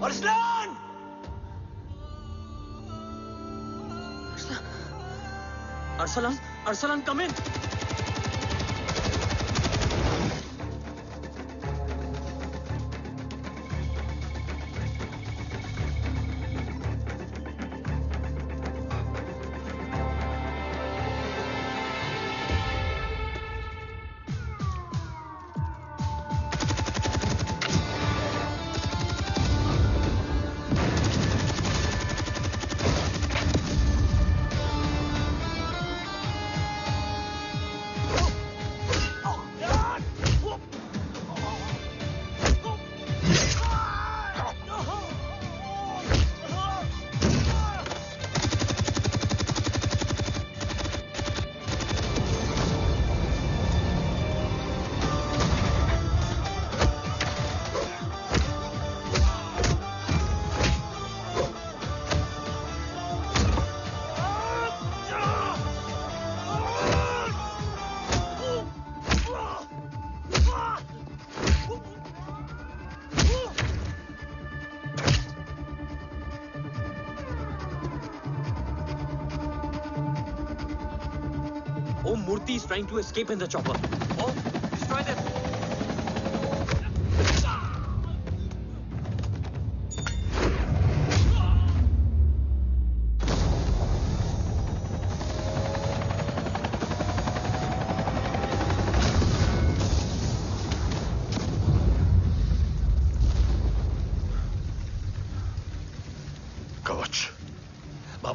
Arsalan! Arsalan, Arsalan, come in. Murthy is trying to escape in the chopper. Oh, destroy them.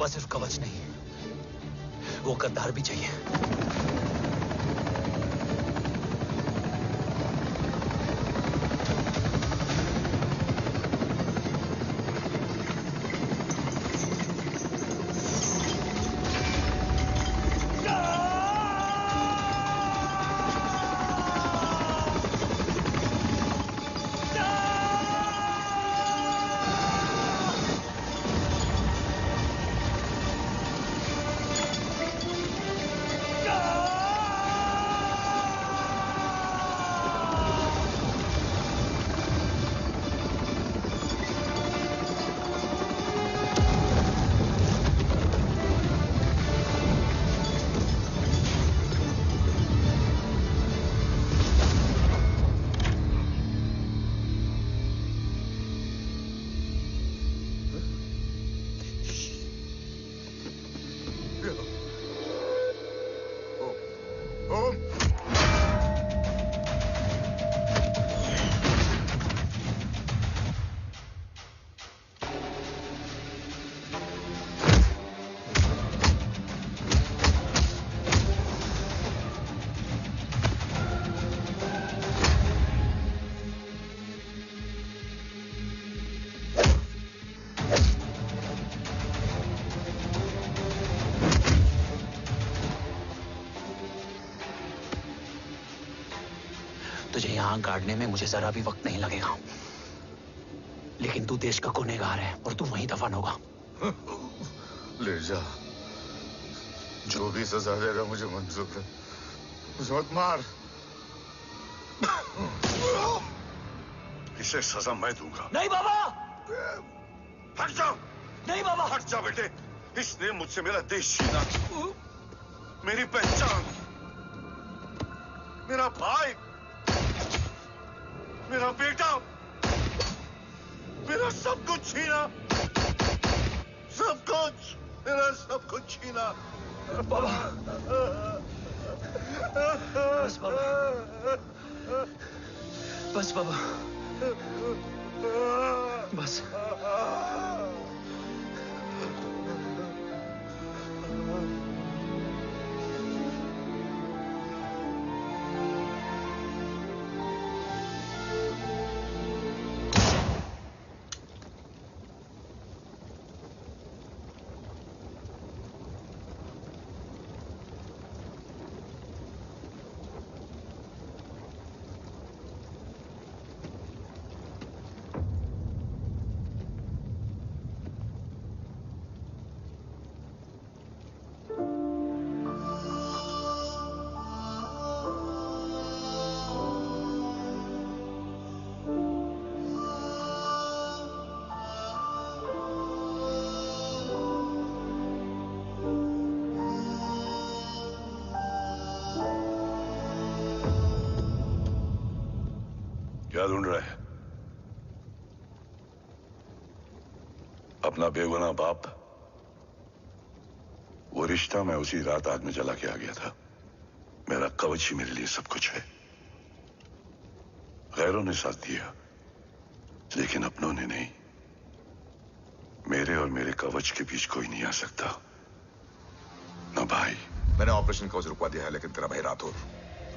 बाबा सिर्फ कवच नहीं, वो गद्दार भी चाहिए। तुझे यहां गाड़ने में मुझे जरा भी वक्त नहीं लगेगा, लेकिन तू देश का गुनहगार है और तू वहीं दफन होगा। ले जा, जो भी सजा देगा मुझे मंजूर है, मुझे मत मार। इसे सजा मैं दूंगा। नहीं बाबा, हट जाओ। नहीं बाबा, हट जा बेटे। इसने मुझसे मेरा देश छीना, मेरी पहचान, मेरा भाई, मेरा बेटा, मेरा सब कुछ छीना, सब कुछ, मेरा सब कुछ छीना। बाबा, बस बाबा, बस बाबा, बस। क्या ढूंढ रहा है? अपना बेगुनाह बाप। वो रिश्ता मैं उसी रात आग में जला के आ गया था। मेरा कवच ही मेरे लिए सब कुछ है। गैरों ने साथ दिया, लेकिन अपनों ने नहीं। मेरे और मेरे कवच के बीच कोई नहीं आ सकता, ना भाई। मैंने ऑपरेशन कवच रुकवा दिया है, लेकिन तेरा भाई राठौर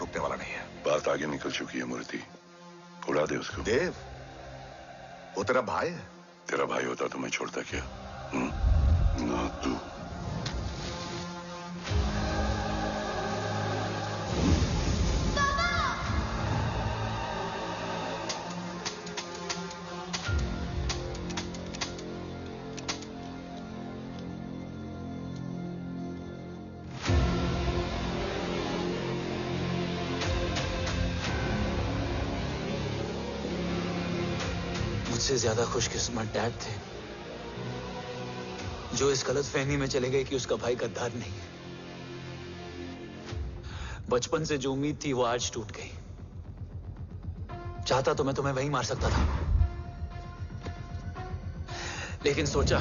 रुकने वाला नहीं है। बात आगे निकल चुकी है मूर्ति, उड़ा दे उसको। देव, वो तेरा भाई है। तेरा भाई होता तो मैं छोड़ता क्या? ना तू। मुझसे ज्यादा खुशकिस्मत डैड थे, जो इस गलतफहमी में चले गए कि उसका भाई गद्दार नहीं है। बचपन से जो उम्मीद थी वो आज टूट गई। चाहता तो मैं तुम्हें वहीं मार सकता था, लेकिन सोचा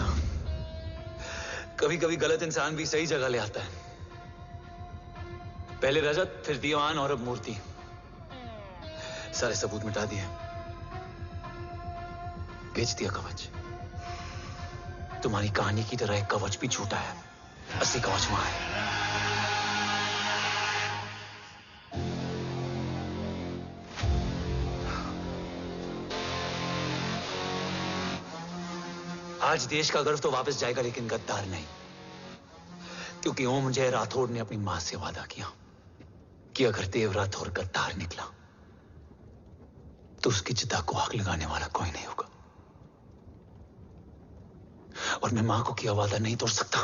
कभी कभी गलत इंसान भी सही जगह ले आता है। पहले रजत, फिर दीवान और अब मूर्ति। सारे सबूत मिटा दिए, बेच दिया कवच। तुम्हारी कहानी की तरह एक कवच भी छूटा है। असली कवच वहां है। आज देश का गर्व तो वापस जाएगा, लेकिन गद्दार नहीं। क्योंकि ओम जय राठौड़ ने अपनी मां से वादा किया कि अगर देव राठौड़ गद्दार निकला तो उसकी चिता को आग लगाने वाला कोई नहीं होगा। और मैं मां को किया वादा नहीं तोड़ सकता।